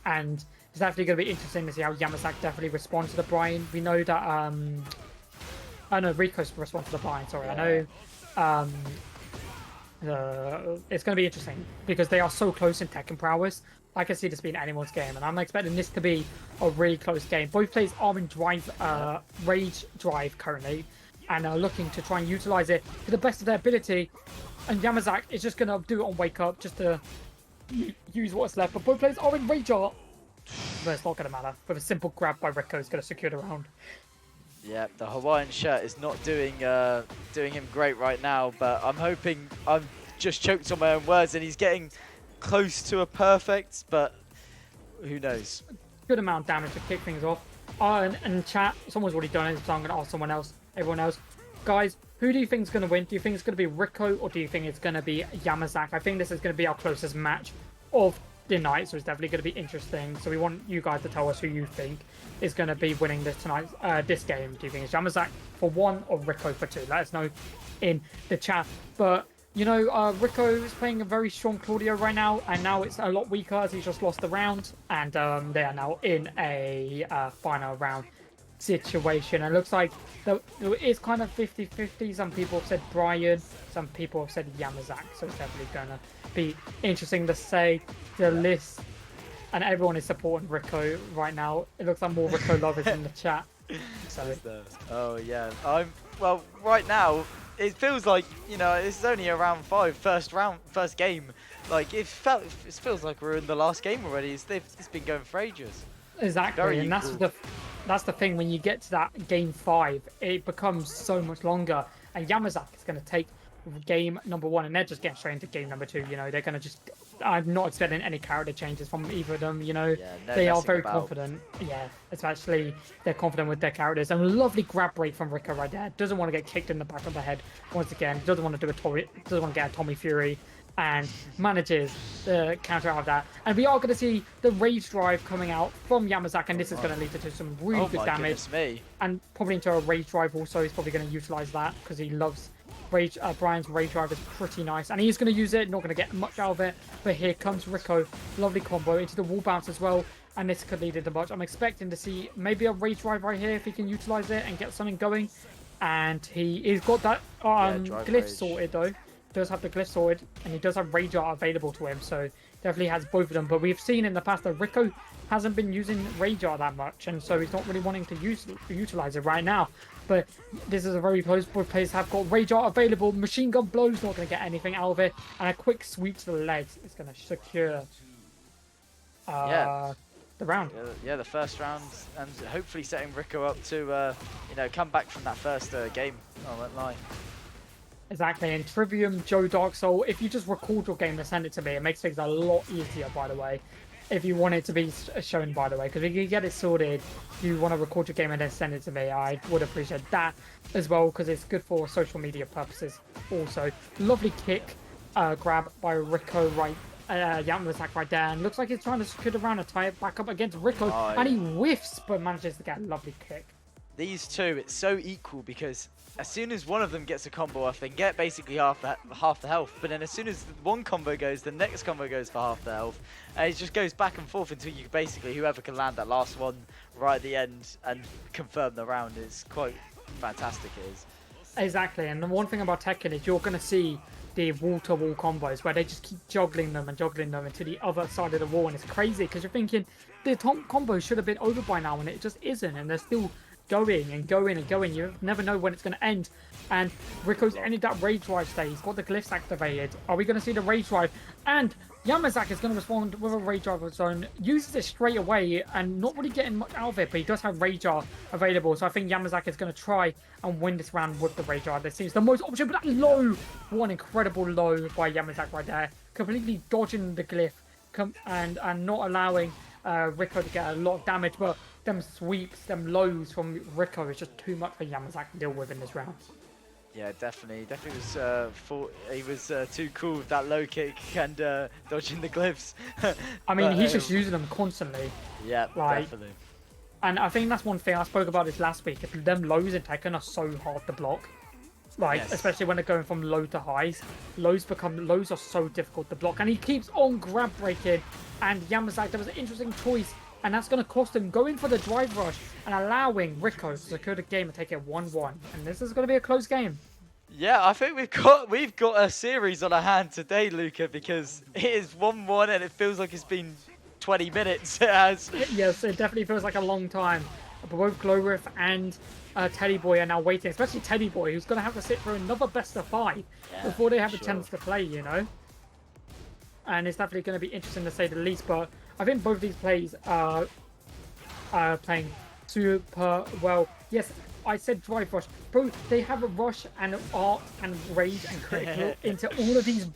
and it's definitely going to be interesting to see how Yamazaki definitely responds to the Brian. We know that I know Rico's response to the Brian. Sorry, yeah. I know. It's going to be interesting because they are so close in Tekken prowess. I can see this being anyone's game, and I'm expecting this to be a really close game. Both players are in rage drive currently, and are looking to try and utilize it to the best of their ability. And Yamazaki is just going to do it on wake up just to use what's left. But both players are in rage art, but it's not going to matter. With a simple grab by Rico, is going to secure the round. Yeah, the Hawaiian shirt is not doing him great right now, but I'm hoping I'm just choked on my own words, and he's getting close to a perfect, but who knows? Good amount of damage to kick things off. And chat, someone's already done it, so I'm going to ask someone else, everyone else. Guys, who do you think is going to win? Do you think it's going to be Rico, or do you think it's going to be Yamazaki? I think this is going to be our closest match of tonight, so it's definitely going to be interesting. So we want you guys to tell us who you think is going to be winning this game. Do you think it's Yamazaki for 1 or Rico for 2? Let us know in the chat. But you know, Rico is playing a very strong Claudio right now, and now it's a lot weaker as he's just lost the round, and they are now in a final round situation. And it looks like it is kind of 50-50. Some people have said Brian, some people have said Yamazaki, so it's definitely going to be interesting to say the list. And everyone is supporting Rico right now. It looks like more Rico lovers in the chat. So. Oh yeah, well right now. It feels like, you know, it's only a round 5, first game. Like it feels like we're in the last game already. It's been going for ages. Exactly, and that's the thing. When you get to that game 5, it becomes so much longer. And Yamazaki is going to take game number 1, and they're just getting straight into game number 2. You know, they're going to just. I'm not expecting any character changes from either of them. You know, they are very confident. Yeah, especially they're confident with their characters. And a lovely grab break from Rico right there. Doesn't want to get kicked in the back of the head once again. Doesn't want to doesn't want to get a Tommy Fury, and manages the counter out of that. And we are going to see the rage drive coming out from Yamazaki, and this is going to lead to some really good damage. And probably into a rage drive also. He's probably going to utilize that because he loves. Brian's rage drive is pretty nice, and he's going to use it. Not going to get much out of it, but here comes Rico. Lovely combo into the wall bounce as well, and this could lead into much. I'm expecting to see maybe a rage drive right here if he can utilize it and get something going. And he's got that glyph sorted though. Does have the glyph sorted, and he does have rage art available to him, so definitely has both of them. But we've seen in the past that Rico hasn't been using rage art that much, and so he's not really wanting to utilize it right now. But this is a very close. Both players have got rage art available. Machine gun blows, not going to get anything out of it, and a quick sweep to the legs is going to secure the round. Yeah, the first round, and hopefully setting Rico up to you know, come back from that first game. I won't lie. Exactly, and Trivium, Joe Dark Soul, if you just record your game and send it to me, it makes things a lot easier, by the way. If you want it to be shown, by the way, because if you get it sorted, you want to record your game and then send it to me, I would appreciate that as well, because it's good for social media purposes also. Lovely kick grab by Rico Yamazaki right there, and looks like he's trying to scoot around and tie it back up against Rico, and he whiffs, but manages to get a lovely kick. These two, it's so equal because as soon as one of them gets a combo off, they get basically half the health. But then as soon as one combo goes, the next combo goes for half the health. And it just goes back and forth until you basically, whoever can land that last one right at the end and confirm the round is quite fantastic, it is. Exactly, and the one thing about Tekken is you're going to see the wall-to-wall combos where they just keep juggling them into the other side of the wall. And it's crazy because you're thinking the combo should have been over by now, and it just isn't. And they're still going and going and going. You never know when it's going to end. And Rico's ended that rage drive today. He's got the glyphs activated. Are we going to see the rage drive? And Yamazaki is going to respond with a rage drive of his own. Uses it straight away and not really getting much out of it, but he does have rage art available. So I think Yamazaki is going to try and win this round with the rage art. This seems the most option, but that low, one incredible low by Yamazaki right there. Completely dodging the glyph and not allowing Rico to get a lot of damage, but them sweeps, them lows from Rico is just too much for Yamazaki to deal with in this round. Yeah, definitely was he was too cool with that low kick and dodging the glyphs. I mean, he's just using them constantly. Yeah, definitely. And I think that's one thing I spoke about this last week. Them lows in Tekken are so hard to block. Like, especially when they're going from low to highs. Lows are so difficult to block. And he keeps on grab breaking. And Yamazaki, that was an interesting choice. And that's going to cost him going for the drive rush and allowing Rico to secure the game and take it 1-1. And this is going to be a close game. Yeah, I think we've got a series on our hand today, Luca, because it is 1-1 and it feels like it's been 20 minutes. It has. Yes, it definitely feels like a long time. But both Glowriff and Teddy Boy are now waiting, especially Teddy Boy, who's going to have to sit through another best of 5 before they have a chance to play, you know. And it's definitely going to be interesting to say the least, but I think both these plays are playing super well. Yes, I said drive rush. Bro, they have a rush and art and rage and critical into all of these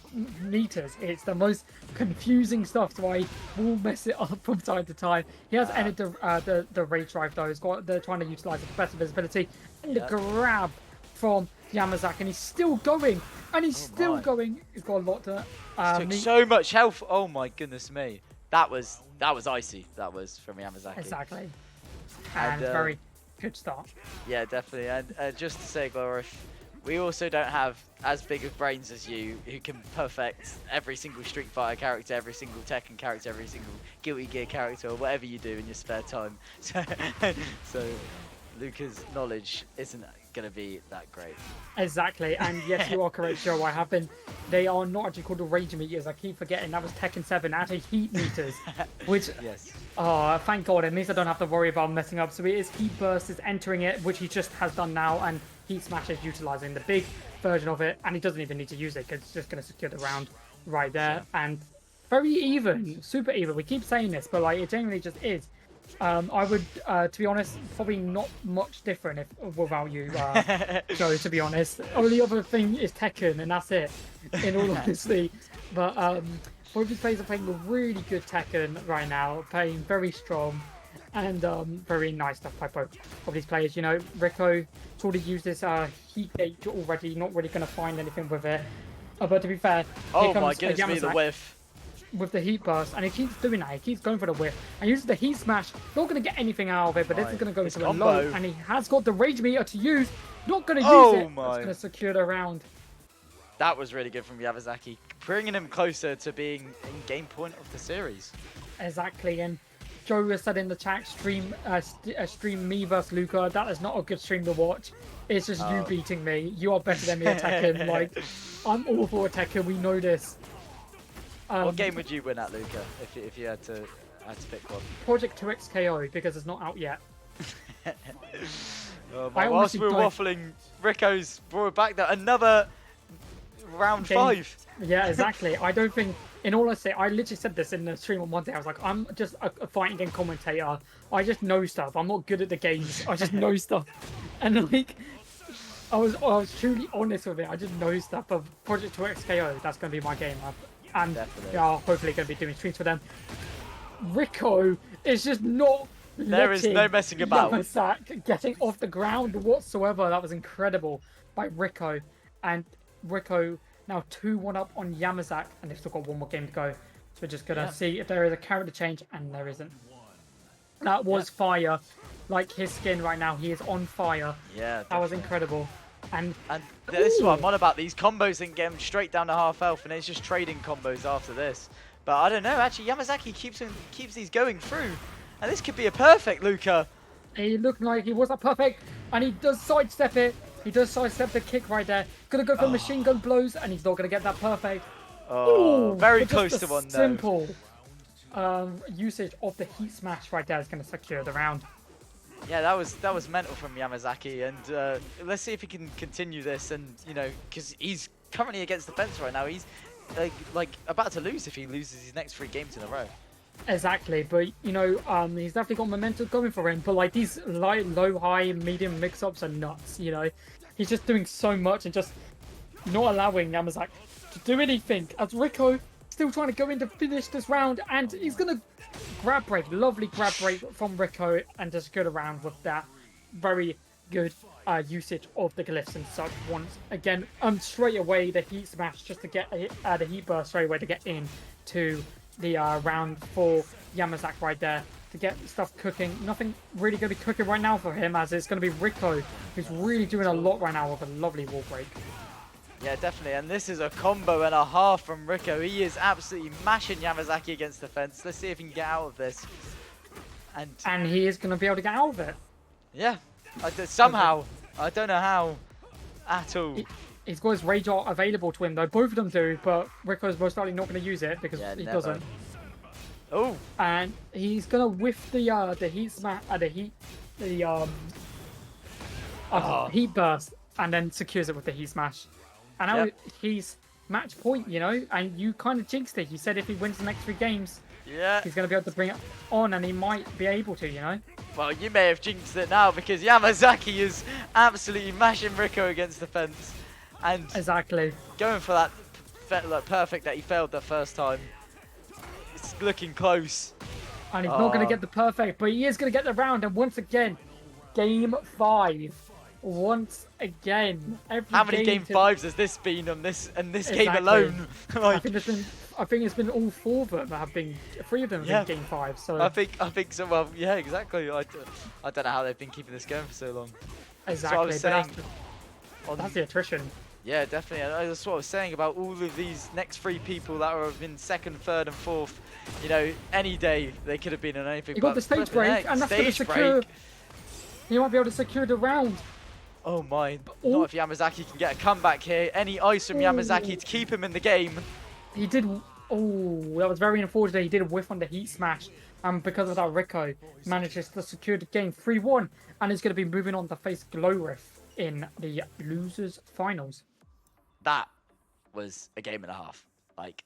meters. It's the most confusing stuff, so I will mess it up from time to time. He has ended the rage drive though. They're trying to utilize the best of his ability. And the grab from Yamazaki, and he's still going. And he's still going. He's got a lot to took so much health. Oh my goodness me. That was icy. That was from Yamazaki. Exactly. And very good start. Yeah, definitely. And just to say, Glorish, we also don't have as big of brains as you, who can perfect every single Street Fighter character, every single Tekken character, every single Guilty Gear character, or whatever you do in your spare time. So Luca's knowledge isn't going to be that great. Exactly, and yes, you are correct, Joe. I have been. They are not actually called the Rage Meters. I keep forgetting that was Tekken 7. Actually, Heat Meters, which yes. Oh, thank God! It means I don't have to worry about messing up. So it is Heat Burst is entering it, which he just has done now, and Heat Smash is utilizing the big version of it, and he doesn't even need to use it because it's just going to secure the round right there, and very even, super even. We keep saying this, but like it genuinely just is. I would, to be honest, probably not much different without you, Joe, to be honest. Only other thing is Tekken, and that's it, in all honesty. But both these players are playing a really good Tekken right now, playing very strong, and very nice stuff by both of these players. You know, Rico sort of used this heat gauge already, not really going to find anything with it. But to be fair, oh my goodness me, the whiff. With the Heat Burst, and he keeps doing that. He keeps going for the whiff and uses the Heat Smash. Not going to get anything out of it, but this is going to go into the low, and he has got the Rage Meter to use. Not going to use it. It's going to secure the round. That was really good from Yamazaki, bringing him closer to being in game point of the series. Exactly, and Joe has said in the chat, stream me versus Luca. That is not a good stream to watch. It's just you beating me. You are better than me at Tekken. Like, I'm awful at Tekken. We know this. What game would you win at, Luca, if you had to pick one? Project 2X KO, because it's not out yet. Whilst we're waffling, Rico's brought back that another round 5. Yeah, exactly. I don't think, in all honesty, I literally said this in the stream on Monday. I was like, I'm just a fighting game commentator. I just know stuff. I'm not good at the games. I just know stuff. And like, I was truly honest with it. I just know stuff. But Project 2X KO, that's going to be my game. And they are hopefully going to be doing streams for them. Rico is just not. There is no messing about. Yamazaki getting off the ground whatsoever. That was incredible by Rico. And Rico now 2-1 up on Yamazaki, and they've still got one more game to go. So we're just going to see if there is a character change, and there isn't. That was fire. Like his skin right now, he is on fire. Yeah, that was incredible. And this is what I'm on about. These combos and get him straight down to half health, and it's just trading combos after this. But I don't know. Actually, Yamazaki keeps these going through, and this could be a perfect Luca. He looked like he was a perfect, and he does sidestep it. He does sidestep the kick right there. Gonna go for machine gun blows, and he's not gonna get that perfect. Oh, very close to one though. Simple usage of the Heat Smash right there is gonna secure the round. Yeah, that was mental from Yamazaki, and let's see if he can continue this. And you know, because he's currently against the fence right now, he's like about to lose if he loses his next 3 games in a row. Exactly, but you know, he's definitely got momentum going for him. But like these low, high, medium mix-ups are nuts. You know, he's just doing so much and just not allowing Yamazaki to do anything. As Rico still trying to go in to finish this round, and he's gonna grab break, lovely grab break from Rico, and just go around with that very good usage of the glyphs and such. Once again, straight away the Heat Smash just to get the Heat Burst straight away to get in to the round for Yamazaki right there to get stuff cooking. Nothing really going to be cooking right now for him, as it's going to be Rico who's really doing a lot right now with a lovely wall break. Yeah, definitely, and this is a combo and a half from Rico. He is absolutely mashing Yamazaki against the fence. Let's see if he can get out of this. And he is going to be able to get out of it. Yeah, somehow. I don't know how at all. He's got his Rage Art available to him, though. Both of them do, but Rico's most likely not going to use it because he doesn't. Oh! And he's going to whiff the Heat Smash, Heat Burst, and then secures it with the Heat Smash. And now he's match point, you know, and you kind of jinxed it. You said if he wins the next 3 games, he's going to be able to bring it on, and he might be able to, you know. Well, you may have jinxed it now because Yamazaki is absolutely mashing Rico against the fence. And exactly going for that perfect that he failed the first time. It's looking close. And he's not going to get the perfect, but he is going to get the round. And once again, game 5. Once again. How many game 5s has this been on this game alone? I think there's been I think it's been all 4 of them that have been, 3 of them have been game 5. So I think so. Well, yeah, exactly. I don't know how they've been keeping this going for so long. exactly. So I was saying, that's the attrition. Yeah, definitely. And that's what I was saying about all of these next 3 people that are in 2nd, 3rd, and 4th. You know, any day they could have been on anything. You got the stage break, and that's going to secure. You might be able to secure the round. Oh my! Not if Yamazaki can get a comeback here. Any ice from Yamazaki to keep him in the game. He did. Oh, that was very unfortunate. He did a whiff on the heat smash, and because of that, Rico manages to secure the game 3-1, and is going to be moving on to face Glowriff in the losers finals. That was a game and a half. Like,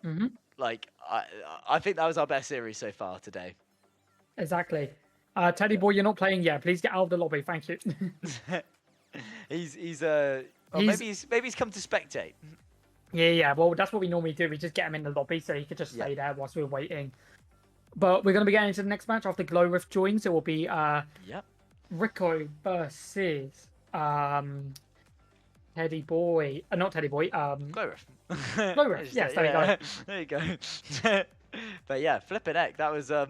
I think that was our best series so far today. Exactly. Teddy boy, you're not playing yet. Please get out of the lobby. Thank you. Maybe he's come to spectate. Yeah. Well, that's what we normally do. We just get him in the lobby so he could just stay there whilst we're waiting. But we're going to be getting into the next match after Glowriff joins. It will be Rico versus Teddy boy. Not Teddy boy. Glowriff. Glowriff. Yes, there you go. There you go. But yeah, flipping heck. That was that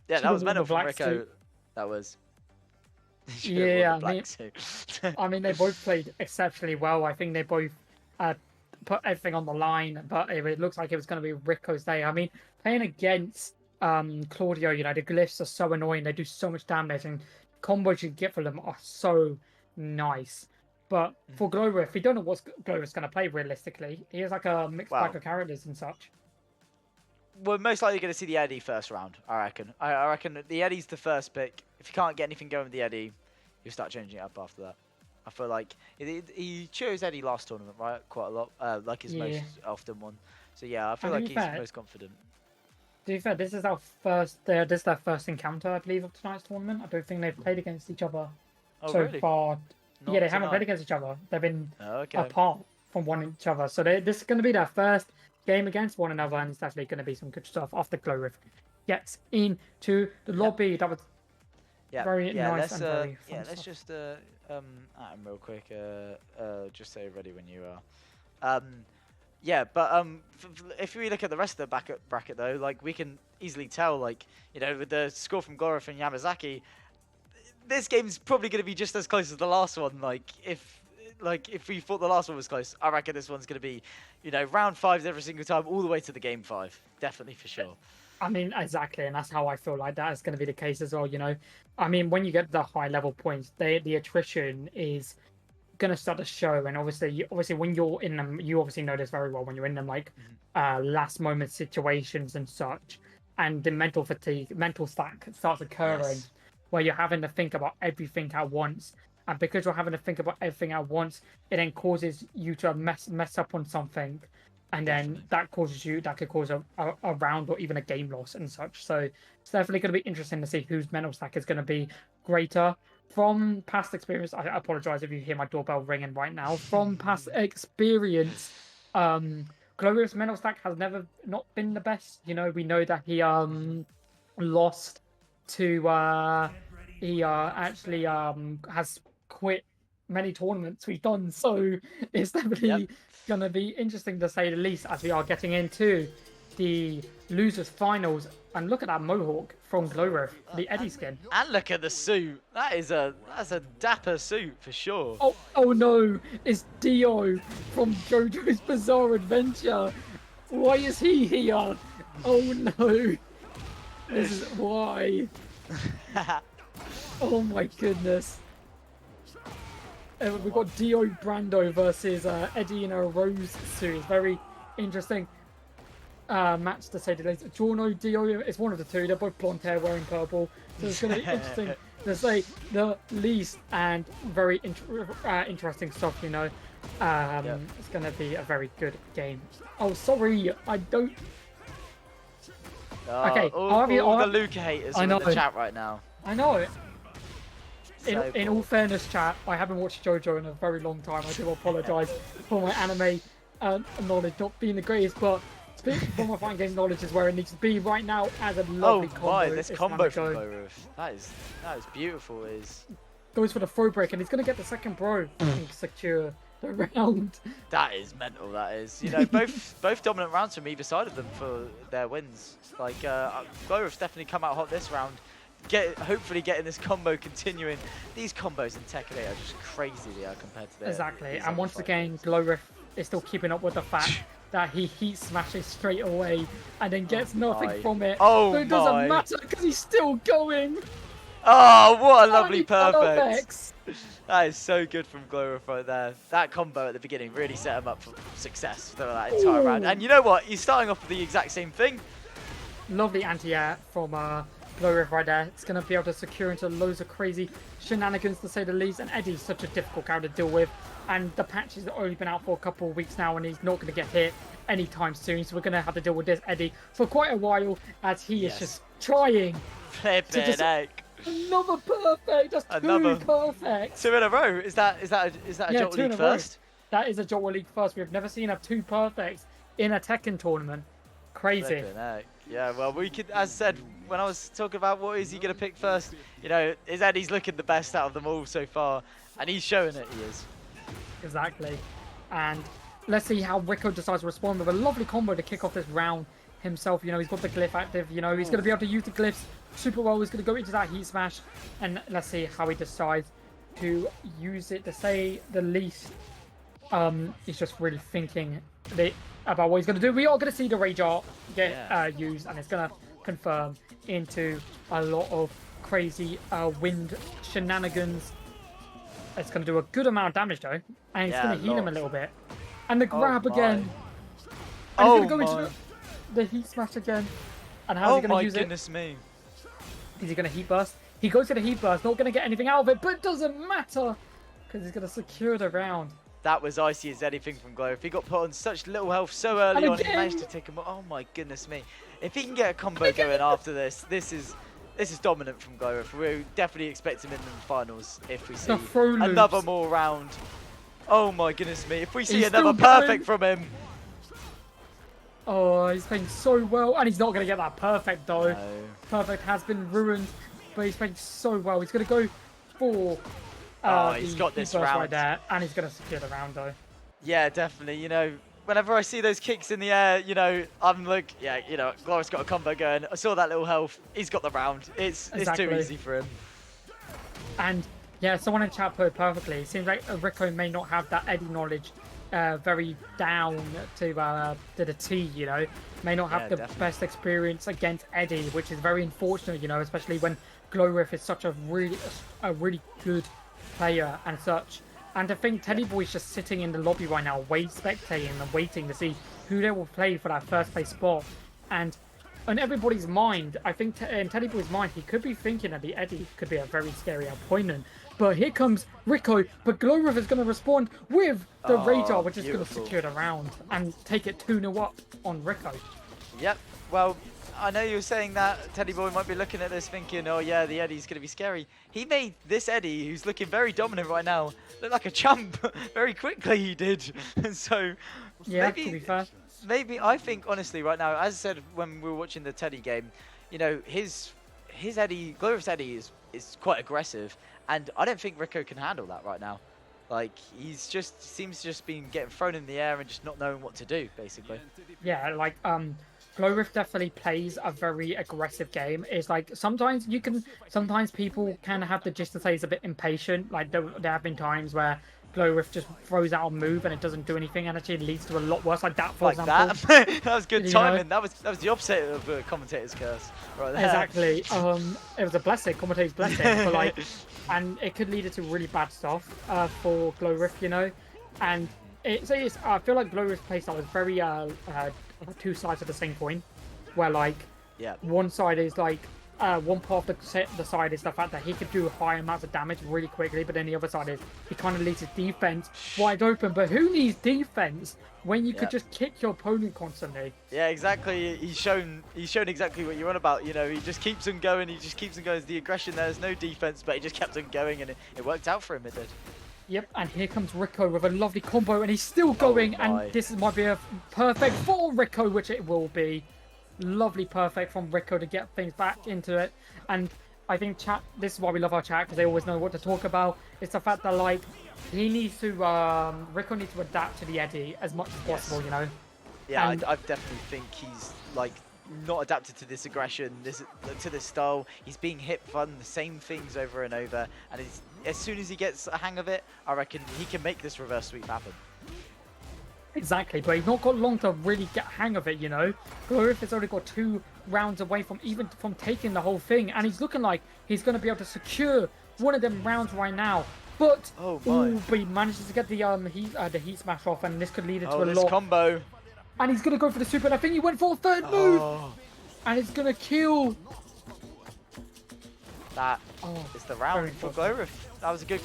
was mental from Rico. Suit. That was. Yeah, I mean, they both played exceptionally well. I think they both put everything on the line, but it looks like it was going to be Rico's day. I mean, playing against Claudio, you know, the glyphs are so annoying. They do so much damage, and combos you get for them are so nice. But for Glowriff, we don't know what Glowriff's going to play realistically. He has like a mixed bag of characters and such. We're most likely going to see the Eddie first round, I reckon. I reckon the Eddie's the first pick. If you can't get anything going with the Eddie, you'll start changing it up after that. I feel like he chose Eddie last tournament, right? Quite a lot, like his most often one. So yeah, I feel like he's most confident. To be fair, this is our first. This is their first encounter, I believe, of tonight's tournament. I don't think they've played against each other so far. Not they haven't played against each other. They've been apart from each other. So this is going to be their first game against one another, and it's definitely going to be some good stuff after Glowriff gets into the lobby. That was very nice and very fun let's stuff. just at him real quick. Just say ready when you are. If we look at the rest of the bracket though, like we can easily tell, like, you know, with the score from Glowriff and Yamazaki, this game's probably going to be just as close as the last one. Like if we thought the last one was close, I reckon this one's going to be, you know, round 5s every single time, all the way to the game 5. Definitely, for sure. I mean, exactly, and that's how I feel like that is going to be the case as well, you know. I mean, when you get the high level points, the attrition is going to start to show, and obviously when you're in them, you obviously know this very well, when you're in them, like, last moment situations and such, and the mental fatigue, mental stack starts occurring, where you're having to think about everything at once. And because you're having to think about everything at once, it then causes you to mess up on something. And then that could cause a round or even a game loss and such. So it's definitely going to be interesting to see whose mental stack is going to be greater. From past experience, I apologize if you hear my doorbell ringing right now. From past experience, Glorious mental stack has not been the best. You know, we know that he lost to he actually has quit many tournaments we've done, so it's definitely going to be interesting to say the least as we are getting into the losers finals. And look at that mohawk from Glowriff, the Eddie skin. And look at the suit. That's a dapper suit for sure. Oh no, it's Dio from JoJo's Bizarre Adventure. Why is he here? Oh no. This is why. Oh my goodness. We've got Dio Brando versus Eddie in a rose suit. It's very interesting match to say the least. Giorno, Dio, it's one of the two. They're both blonde hair wearing purple. So it's going to be interesting to say the least, and very interesting stuff, you know. It's going to be a very good game. Oh, sorry. I don't... Okay. All the Luca haters are in the chat right now. I know. In all fairness, chat, I haven't watched JoJo in a very long time. I do apologise for my anime knowledge not being the greatest, but speaking from my fighting game knowledge is where it needs to be right now as a lovely combo. Oh my, this combo from Glowriff. That is beautiful. Goes for the throw break, and he's going to get the second bro and secure the round. That is mental. That is. You know, both dominant rounds from either side of them for their wins. Like Glowriff's definitely come out hot this round. Hopefully getting this combo continuing. These combos in Tekken 8 are just crazy compared to their Exactly, and once again, Glowriff is still keeping up with the fact that he heat smashes straight away and then gets nothing from it. Oh so it doesn't matter because he's still going. Oh, what a lovely perfect. That is so good from Glowriff right there. That combo at the beginning really set him up for success for that entire round. And you know what? He's starting off with the exact same thing. Lovely anti-air from Glowriff right there. It's going to be able to secure into loads of crazy shenanigans, to say the least. And Eddie's such a difficult character to deal with. And the patch has only been out for a couple of weeks now, and he's not going to get hit anytime soon. So we're going to have to deal with this Eddie for quite a while, as he is just trying to just... Another perfect, just two perfect. 2 in a row. Is that a Jalta League first? That is a Jalta League first. We've never seen a 2 perfects in a Tekken tournament. Crazy. Yeah, well, we could, as I said, when I was talking about what is he going to pick first, you know, is Eddie's looking the best out of them all so far, and he's showing it. He is. Exactly. And let's see how Rico decides to respond with a lovely combo to kick off this round himself. You know, he's got the glyph active. You know, he's going to be able to use the glyphs super well. He's going to go into that heat smash, and let's see how he decides to use it, to say the least. He's just really thinking about what he's going to do. We are going to see the Rage Art get used, and it's going to confirm into a lot of crazy wind shenanigans. It's going to do a good amount of damage though, and it's going to heal him a little bit. And the grab again. And he's going to go into the heat smash again. And how's he going to use it? Oh my goodness me. Is he going to heat burst? He goes to the heat burst, not going to get anything out of it, but it doesn't matter because he's going to secure the round. That was icy as anything from Glowriff. He got put on such little health so early on, he managed to take him. Oh my goodness me. If he can get a combo going after this, this is dominant from Glowriff. We definitely expect him in the finals if we see another more round. Oh my goodness me. If we see another perfect from him. Oh, he's playing so well. And he's not going to get that perfect though. No. Perfect has been ruined. But he's playing so well. He's going to go for he's got this round right there. And he's going to secure the round though. Yeah, definitely. You know, whenever I see those kicks in the air, you know, I'm like, yeah, you know, Glowriff's got a combo going. I saw that little health. He's got the round. It's too easy for him. And yeah, someone in chat put it perfectly. It seems like Rico may not have that Eddie knowledge very down to the T, you know. May not have the best experience against Eddie, which is very unfortunate, you know, especially when Glowriff is such a really good player and such. And to think Teddy Boy's just sitting in the lobby right now, spectating and waiting to see who they will play for that first place spot. And on everybody's mind, I think in Teddy Boy's mind, he could be thinking that the Eddie could be a very scary opponent. But here comes Rico, but Glowriff is going to respond with the radar, which is going to secure the round and take it 2-0 up on Rico. Yep, well, I know you were saying that Teddy Boy might be looking at this thinking, oh yeah, the Eddie's going to be scary. He made this Eddie, who's looking very dominant right now, look like a champ very quickly, he did. And so, yeah, maybe, to be fair. Maybe, I think, honestly, right now, as I said when we were watching the Teddy game, you know, his Eddie, Glowriff's Eddie is quite aggressive, and I don't think Rico can handle that right now. Like, he's just, seems to just been getting thrown in the air and just not knowing what to do, basically. Yeah, like, Glowriff definitely plays a very aggressive game. It's like sometimes people can have the gist to say he's a bit impatient. Like there have been times where Glowriff just throws out a move and it doesn't do anything, and actually leads to a lot worse. Like that, for example. That was good timing. That was the opposite of the commentator's curse, right there. Exactly. It was a blessing, commentator's blessing, but like, and it could lead to really bad stuff for Glowriff, you know, and I feel like Glowriff's playstyle is very two sides of the same coin, where like one side is like one part of the side is the fact that he could do high amounts of damage really quickly, but then the other side is he kind of leaves his defense wide open. But who needs defense when you could just kick your opponent constantly? Yeah, exactly. He's shown exactly what you're on about. You know, he just keeps on going. He just keeps on going. There's the aggression. There's no defense, but he just kept on going, and it worked out for him. It did. Yep, and here comes Rico with a lovely combo, and he's still going, and this might be a perfect for Rico, which it will be. Lovely perfect from Rico to get things back into it. And I think chat. This is why we love our chat because they always know what to talk about. It's the fact that like he needs to Rico needs to adapt to the Eddie as much as possible. You know. Yeah, And I definitely think he's like not adapted to this aggression, to this style. He's being hit fun the same things over and over, and as soon as he gets a hang of it, I reckon he can make this reverse sweep happen. exactly, but he's not got long to really get a hang of it, you know. Glorif has only got 2 rounds away from taking the whole thing, and he's looking like he's going to be able to secure one of them rounds right now. But but he manages to get the heat smash off, and this could lead into a lot. Combo. And he's going to go for the super, and I think he went for a third move, and it's going to kill. That is the round for Glorif. That was a good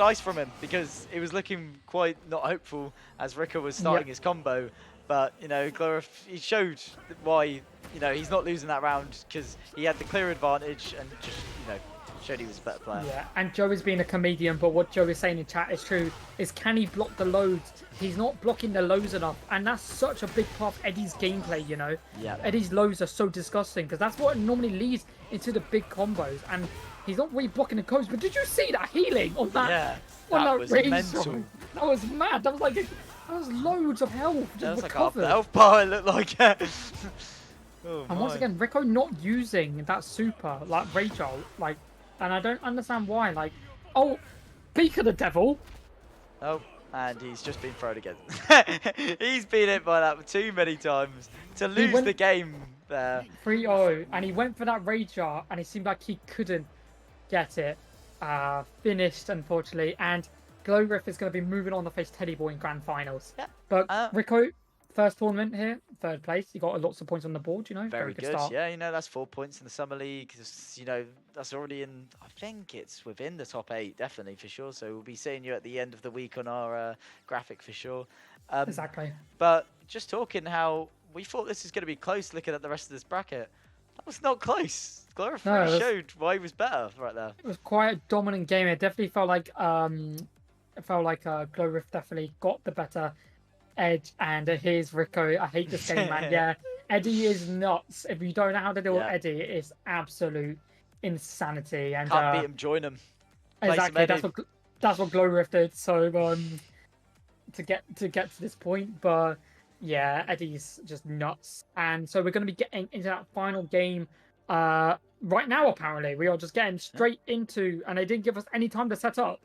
ice from him, because it was looking quite not hopeful as Rico was starting his combo. But, you know, Glorif, he showed why, you know, he's not losing that round, because he had the clear advantage and just, you know, showed he was a better player. Yeah, and Joe is being a comedian, but what Joe is saying in chat is true, is can he block the loads? He's not blocking the lows enough, and that's such a big part of Eddie's gameplay, you know? Yeah. Eddie's lows are so disgusting, because that's what normally leads into the big combos, and he's not really blocking the combos, but did you see that healing on that? Yeah, that was mental. mental. That was mad. That was like, that was loads of health. That was recovered. like half the health bar, it looked like. And once again, Rico not using that super, like Rage Ult, like, and I don't understand why, like, Beak of the Devil. Oh, and he's just been thrown again. He's been hit by that too many times to lose the game there. 3-0, and he went for that Rage Ult, and it seemed like he couldn't get it. Finished, unfortunately, and Glowriff is going to be moving on to face Teddy Boy in Grand Finals. Yeah. But Rico, first tournament here, 3rd place. You got lots of points on the board, you know. Very good start. Yeah, you know, that's 4 points in the Summer League. You know, that's already in, I think it's within the top 8, definitely, for sure. So we'll be seeing you at the end of the week on our graphic for sure. Exactly. But just talking how we thought this was going to be close looking at the rest of this bracket. That was not close. Glorif really showed why he was better right there. It was quite a dominant game. It definitely felt like Glowriff definitely got the better edge. And here's Rico. I hate this game, man. Yeah, Eddie is nuts. If you don't know how to deal with Eddie, it's absolute insanity. And can't beat him, join him. Exactly. That's what Glowriff did. So to get to this point, but yeah, Eddie's just nuts. And so we're going to be getting into that final game right now. Apparently, we are just getting straight into, and they didn't give us any time to set up.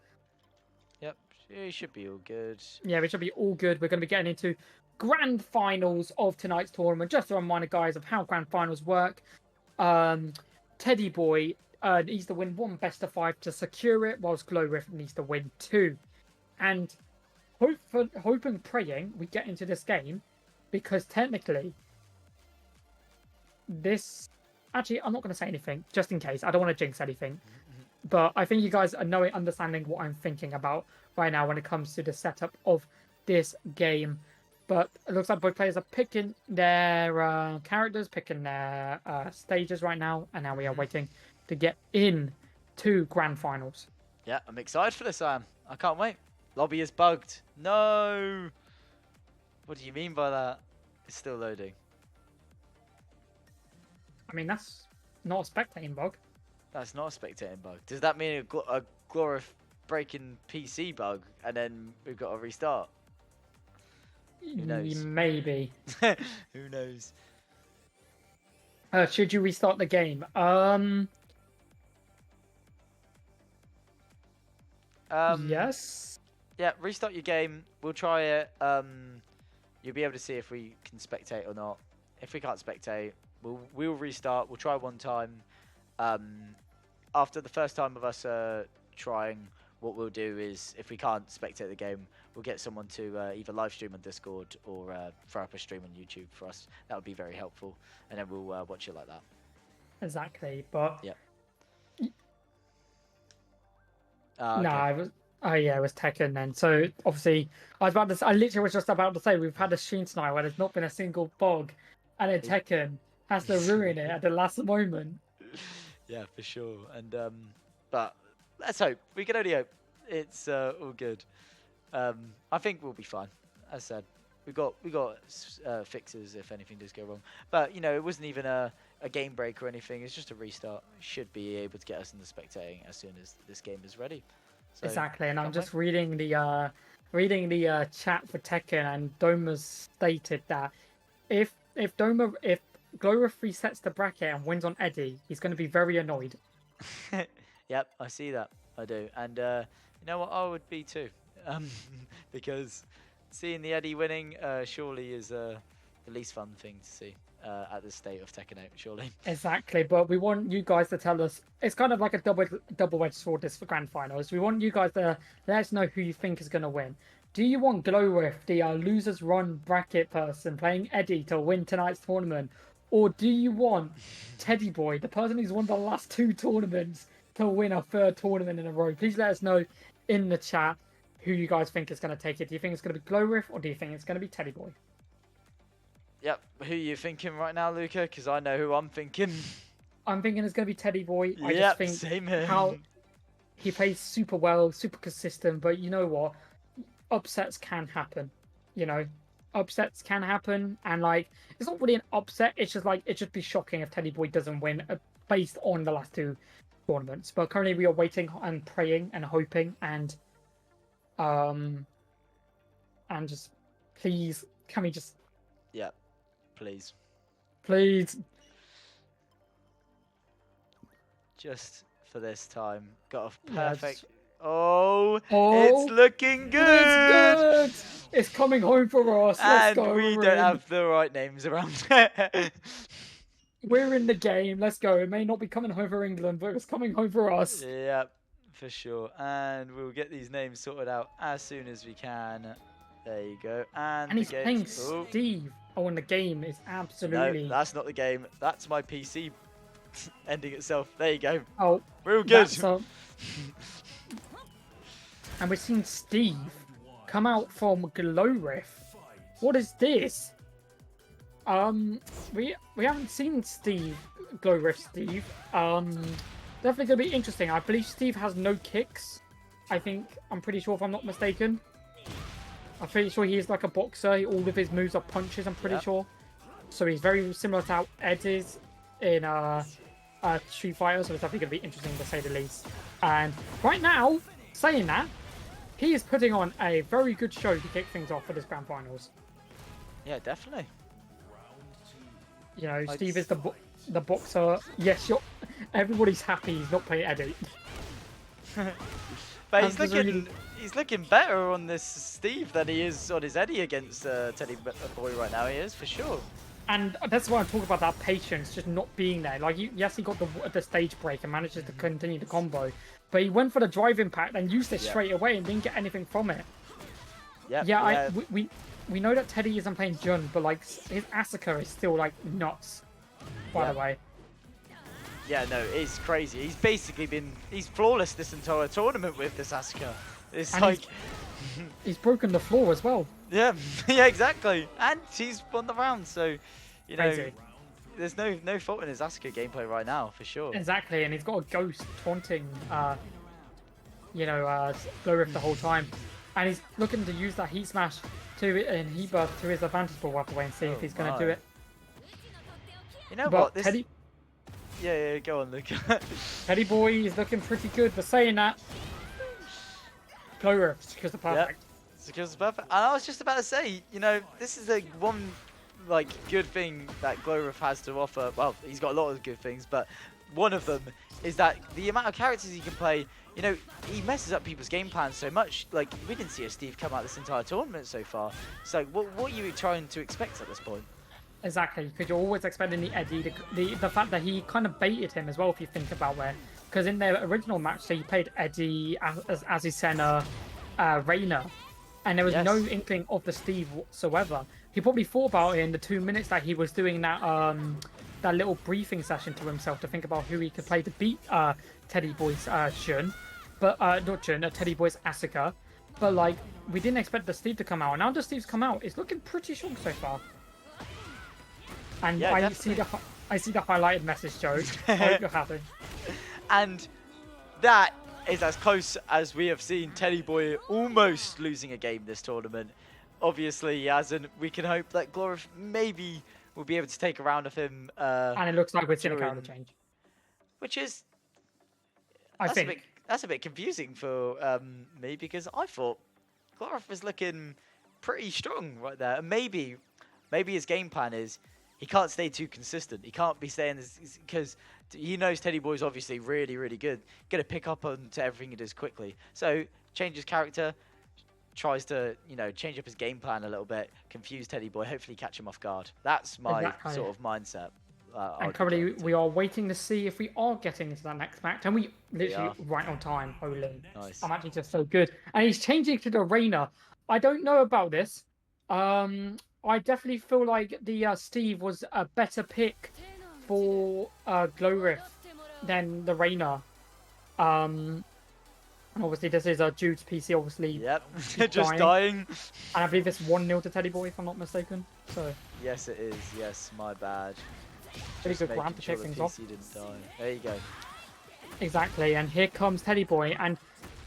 Yep, it should be all good. Yeah, we should be all good. We're going to be getting into grand finals of tonight's tournament. Just a reminder, guys, of how grand finals work. Teddy Boy needs to win 1 best of 5 to secure it, whilst Glowriff needs to win 2. And hope and praying we get into this game, because technically this... Actually, I'm not going to say anything, just in case. I don't want to jinx anything. But I think you guys are understanding what I'm thinking about right now when it comes to the setup of this game. But it looks like both players are picking their characters, picking their stages right now. And now we are waiting to get in to Grand Finals. Yeah, I'm excited for this, I am. I can't wait. Lobby is bugged. No! What do you mean by that? It's still loading. I mean, that's not a spectating bug. That's not a spectating bug. Does that mean a Glorif breaking PC bug and then we've got to restart? Who knows? Maybe. Who knows? Should you restart the game? Yes. Yeah, restart your game. We'll try it. You'll be able to see if we can spectate or not. If we can't spectate, we'll restart. We'll try one time. After the first time of us trying, what we'll do is, if we can't spectate the game, we'll get someone to either live stream on Discord or throw up a stream on YouTube for us. That would be very helpful, and then we'll watch it like that. Exactly, but yeah. No, it was Tekken then. So obviously, I literally was just about to say we've had a stream tonight where there's not been a single bug, and then Tekken has to ruin it at the last moment. Yeah, for sure. And but let's hope. We can only hope. It's all good. I think we'll be fine. As I said, we got fixes if anything does go wrong. But you know, it wasn't even a a game break or anything. It's just a restart. Should be able to get us into spectating as soon as this game is ready. So, Exactly, and I'm just reading the chat for Tekken, and Doma's stated that if Glorif resets the bracket and wins on Eddie, he's going to be very annoyed. Yep, I see that. I do, and you know what? I would be too, because seeing the Eddie winning surely is the least fun thing to see at this state of Tekken 8, surely. Exactly, but we want you guys to tell us. It's kind of like a double-edged sword this for grand finals. We want you guys to let us know who you think is going to win. Do you want Glowriff, the losers run bracket person, playing Eddie to win tonight's tournament, or do you want Teddy Boy, the person who's won the last 2 tournaments, to win a 3rd tournament in a row? Please let us know in the chat who you guys think is going to take it. Do you think it's going to be Glowriff, or do you think it's going to be Teddy Boy? Yep. Who are you thinking right now, Luca? Because I know who I'm thinking. I'm thinking it's going to be Teddy Boy. I Yep, just think same here. how he plays super well, super consistent. But you know what? Upsets can happen. You know, upsets can happen, and like it's not really an upset. It's just like it'd just be shocking if Teddy Boy doesn't win based on the last 2 tournaments. But currently we are waiting and praying and hoping and just please, can we just? Yep. Please. Please. Just for this time. Got a Yes. perfect... Oh, Oh, it's looking good! It's good! It's coming home for us. Let's And go. we We're don't in. have the right names around. We're in the game. Let's go. It may not be coming home for England, but it's coming home for us. Yep, for sure. And we'll get these names sorted out as soon as we can. There you go. And And he's the playing game's... Oh. Steve. Oh, and the game is absolutely... No, that's not the game. That's my PC ending itself. There you go. Oh, Real good. And we've seen Steve come out from Glowriff. What is this? We haven't seen Glowriff Steve. Definitely gonna be interesting. I believe Steve has no kicks. I'm pretty sure, if I'm not mistaken. I'm pretty sure he is like a boxer. All of his moves are punches, I'm pretty sure. So he's very similar to how Ed is in Street Fighter, so it's definitely going to be interesting to say the least. And right now, saying that, he is putting on a very good show to kick things off for this grand finals. Yeah, definitely. You know, Steve is the boxer. Yes, everybody's happy he's not playing Eddie. But he's looking better on this Steve than he is on his Eddie against Teddy Boy right now. He is, for sure. And that's why I talk about that patience, just not being there. Like, yes, he got the stage break and manages to continue the combo, but he went for the drive impact and used it straight away and didn't get anything from it. We know that Teddy isn't playing Jun, but like his Asuka is still like nuts. By the way. Yeah, no, it's crazy. He's basically he's flawless this entire tournament with this Asuka. It's and like he's broken the floor as well. Yeah, yeah, exactly. And she's won the round, so you know, crazy. There's no fault in his Asuka gameplay right now, for sure. Exactly, and he's got a ghost taunting, Glowriff the whole time, and he's looking to use that heat smash and heat burst to his advantage. But we'll have to wait and see if he's going to do it. You know what? Teddy. Yeah, go on, Luke. Teddy Boy is looking pretty good, but saying that, Glowriff secures the perfect. Yep. Secures the perfect. And I was just about to say, you know, this is one good thing that Glowriff has to offer. Well, he's got a lot of good things, but one of them is that the amount of characters he can play. You know, he messes up people's game plans so much. Like, we didn't see a Steve come out this entire tournament so far. So, what are you trying to expect at this point? Exactly, because you're always expecting the Eddie, the fact that he kind of baited him as well, if you think about where. Because in their original match, so he played Eddie, Azucena, Reina, and there was no inkling of the Steve whatsoever. He probably thought about it in the 2 minutes that he was doing that that little briefing session to himself to think about who he could play to beat Teddy Boy's Jun, but not Jun, Teddy Boy's Asuka. But like, we didn't expect the Steve to come out, and now the Steve's come out. It's looking pretty strong so far. And yeah, I see the highlighted message, Joe. I hope you're happy. And that is as close as we have seen Teddy Boy almost losing a game this tournament. Obviously he hasn't. We can hope that Glorif maybe we'll be able to take a round of him. And it looks like we're seeing a character during- change. Which is I think. that's a bit confusing for me, because I thought Glorif was looking pretty strong right there. And maybe his game plan is he can't stay too consistent. He can't be staying this, because he knows Teddy Boy's obviously really, really good. Going to pick up on to everything he does quickly. So change his character, tries to, you know, change up his game plan a little bit, confuse Teddy Boy, hopefully catch him off guard. That's my sort of mindset. And currently we are waiting to see if we are getting into that next match, and we literally right on time. Holy, nice. I'm actually just so good. And he's changing to the Reina. I don't know about this. I definitely feel like the Steve was a better pick for Glorif than the Reina. And obviously this is Jude's PC. Obviously, yep, just dying. And I believe it's 1-0 to Teddy Boy, if I'm not mistaken. So yes, it is. Yes, my bad. Pretty good grab to kick things off. Didn't die. There you go. Exactly, and here comes Teddy Boy, and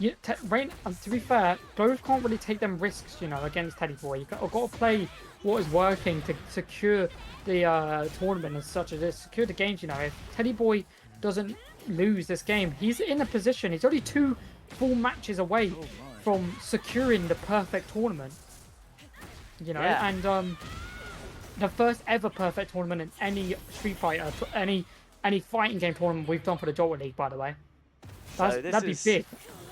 to be fair, Glorif can't really take them risks, you know, against Teddy Boy. You've got to play what is working to secure the tournament as such as this, secure the games, you know. If Teddy Boy doesn't lose this game, he's in a position, he's only 2 full matches away from securing the perfect tournament. You know, and the first ever perfect tournament in any Street Fighter, any fighting game tournament we've done for the Jalta League, by the way. That'd be big.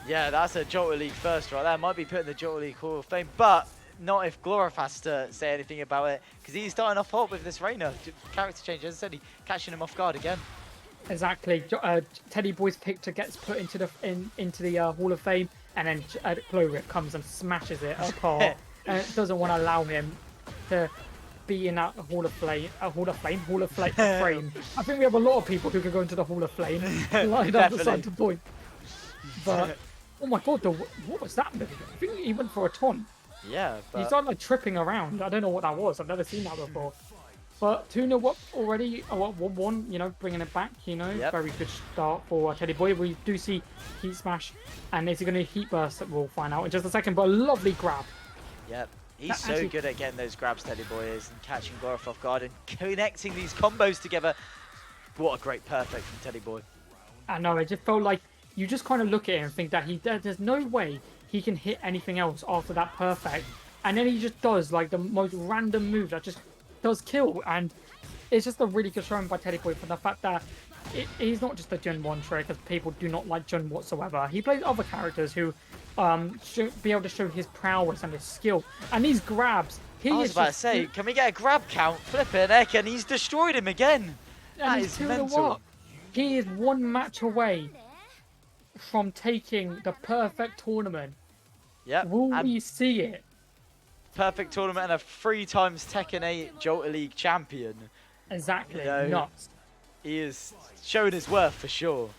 Yeah, that's a Jalta League first right there. Might be put in the Jalta League Hall of Fame, but not if Glorif has to say anything about it, because he's starting off hot with this Reina. Character change, as I said, catching him off guard again. Exactly. Teddy Boy's picture gets put into the Hall of Fame, and then Glorif comes and smashes it apart, and it doesn't want to allow him to be in that Hall of Flame. I think we have a lot of people who can go into the Hall of Flame, lined up beside the point. But oh my god, what was that move? I think he went for a taunt. Yeah, but he started like tripping around. I don't know what that was. I've never seen that before. But 2-0 up already. 1-1, you know, bringing it back. You know, very good start for Teddy Boy. We do see Heat Smash, and is he going to Heat Burst? We'll find out in just a second. But a lovely grab. Yep. He's so good at getting those grabs, Teddy Boy is, and catching Glorif off guard and connecting these combos together. What a great perfect from Teddy Boy. I know, it just felt like you just kind of look at him and think that there's no way he can hit anything else after that perfect. And then he just does like the most random move that just does kill. And it's just a really good showing by Teddy Boy for the fact that he's not just a Jun 1 trick, because people do not like Jun whatsoever. He plays other characters who should be able to show his prowess and his skill. And these grabs, I was about to say, can we get a grab count? Flipping heck, and he's destroyed him again. That is mental. He is 1 match away from taking the perfect tournament. Yep. Will we see it? Perfect tournament and a 3 times Tekken 8 Jalta League champion. Exactly. You know, nuts. He is showing his worth for sure.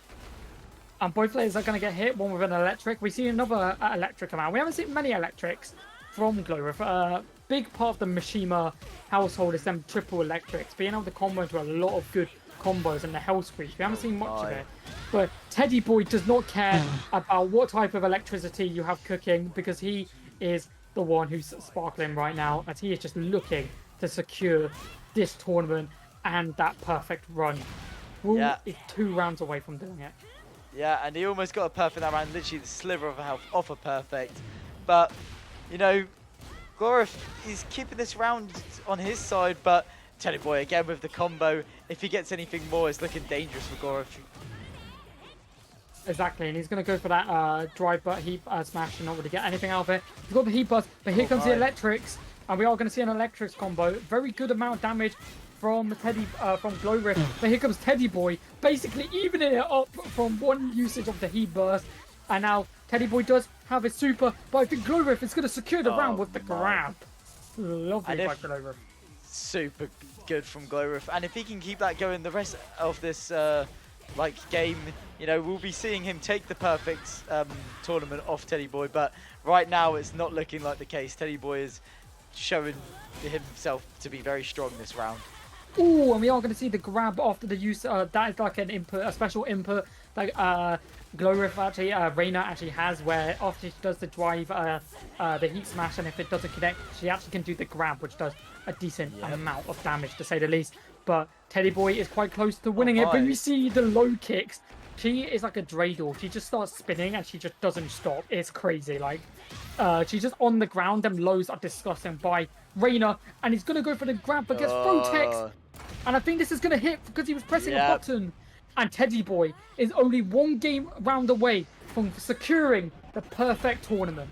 And both players are going to get hit, one with an electric. We see another electric come out. We haven't seen many electrics from Glorif. Big part of the Mishima household is them triple electrics, being able to combo into a lot of good combos and the hell squeeze. We haven't seen much of it. But Teddy Boy does not care about what type of electricity you have cooking, because he is the one who's sparkling right now, as he is just looking to secure this tournament and that perfect run. Wu is 2 rounds away from doing it. Yeah, and he almost got a perfect that round, literally the sliver of a health off a perfect. But, you know, Glorif is keeping this round on his side, but Teddy Boy again with the combo. If he gets anything more, it's looking dangerous for Glorif. Exactly, and he's going to go for that drive butt heat smash and not really get anything out of it. He's got the heat buzz, but here comes the electrics, and we are going to see an electrics combo. Very good amount of damage from Glorif, but here comes Teddy Boy, basically evening it up from 1 usage of the heat burst, and now Teddy Boy does have his super, but I think Glorif is going to secure the round with the grab. Lovely by Glorif. Super good from Glorif, and if he can keep that going the rest of this game, you know, we'll be seeing him take the perfect tournament off Teddy Boy, but right now it's not looking like the case. Teddy Boy is showing himself to be very strong this round. Ooh, and we are going to see the grab after the use. That is like an input, a special input like Glowriff actually, Reina actually has, where after she does the drive, the heat smash, and if it doesn't connect, she actually can do the grab, which does a decent amount of damage to say the least. But Teddy Boy is quite close to winning it. But you see the low kicks. She is like a dreidel. She just starts spinning and she just doesn't stop. It's crazy. Like, she's just on the ground. Them lows are disgusting by Reina, and he's gonna go for the grab, but gets Protex. And I think this is gonna hit because he was pressing a button. And Teddy Boy is only one game round away from securing the perfect tournament.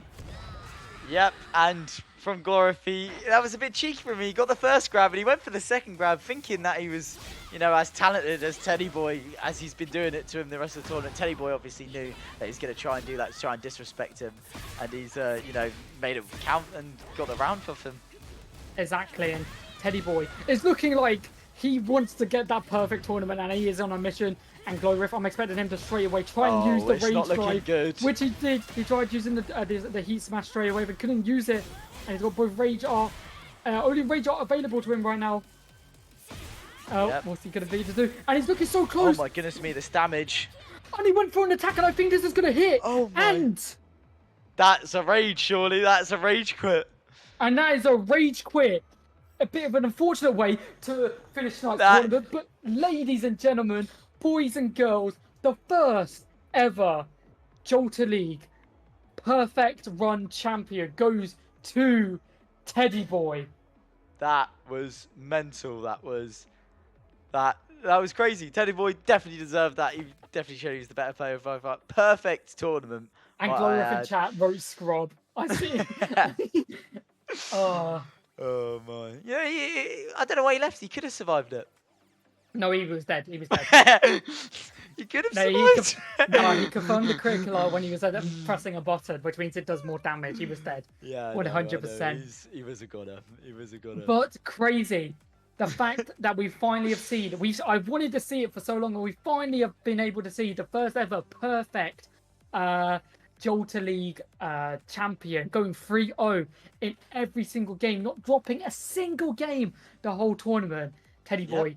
Yep, and from Glorify, that was a bit cheeky from me. He got the first grab and he went for the second grab thinking that he was, you know, as talented as Teddy Boy, as he's been doing it to him the rest of the tournament. Teddy Boy obviously knew that he's going to try and do that, to try and disrespect him. And he's, you know, made it count and got the round off him. Exactly, and Teddy Boy is looking like he wants to get that perfect tournament, and he is on a mission. And Glowriff, I'm expecting him to straight away try and use the rage drive, which he did. He tried using the heat smash straight away, but couldn't use it. And he's got both rage art, only rage art available to him right now. What's he gonna be to do? And he's looking so close. Oh my goodness me, this damage! And he went for an attack, and I think this is gonna hit. Oh my! And that's a rage, surely. That's a rage quit. And that is a rage quit. A bit of an unfortunate way to finish tonight's tournament, but ladies and gentlemen, boys and girls, the first ever Jalta League perfect run champion goes to Teddy Boy. That was mental. That was crazy. Teddy Boy definitely deserved that. He definitely showed he was the better player of both. Perfect tournament. And Glowriff in chat wrote scrub. I see. Oh my! Yeah, I don't know why he left. He could have survived it. No, he was dead. He was dead. He could have survived. He confirmed the critical when he was pressing a button, which means it does more damage. He was dead. Yeah, 100%. He was a goner. He was a goner. But crazy, the fact that we finally have seen. I've wanted to see it for so long, and we finally have been able to see the first ever perfect Jalta League champion going 3-0 in every single game, not dropping a single game the whole tournament. Teddy Boy,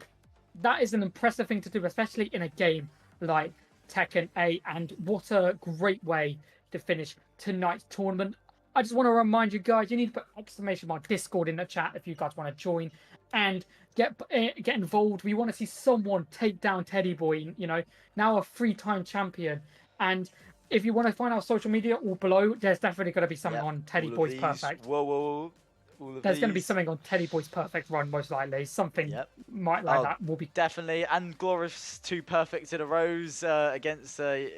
that is an impressive thing to do, especially in a game like Tekken 8, and what a great way to finish tonight's tournament. I just want to remind you guys, you need to put exclamation mark Discord in the chat if you guys want to join and get involved. We want to see someone take down Teddy Boy, you know, now a 3-time champion. And if you want to find our social media all below, there's definitely going to be something on Teddy Boy's perfect. Whoa. There's going to be something on Teddy Boy's perfect run, most likely. Something might like that will be definitely. And Gloriff's 2 perfect in a rows against who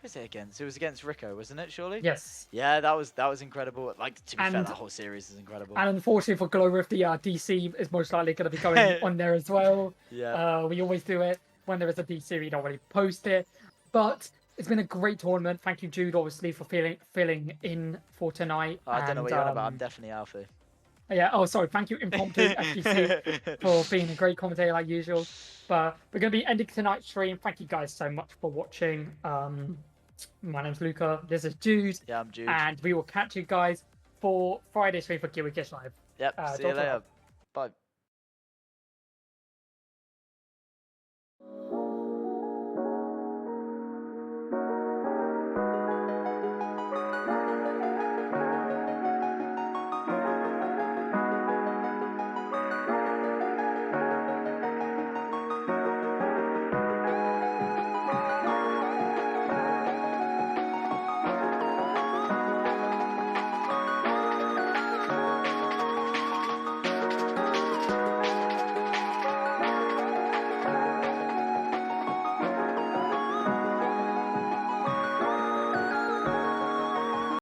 was it against? It was against Rico, wasn't it? Surely. Yes. Yeah, that was incredible. Like, to be fair, that whole series is incredible. And unfortunately for Gloriff, the DC is most likely going to be going on there as well. Yeah. We always do it when there is a DC. We don't really post it, but it's been a great tournament. Thank you, Jude, obviously, for filling in for tonight. I don't know what you're on about. I'm definitely Alfie. Yeah. Oh, sorry. Thank you, Impromptu FGC, for being a great commentator like usual. But we're going to be ending tonight's stream. Thank you guys so much for watching. My name's Luca. This is Jude. Yeah, I'm Jude. And we will catch you guys for Friday's stream for Kiwi Kish Live. Yep. See you later. Bye.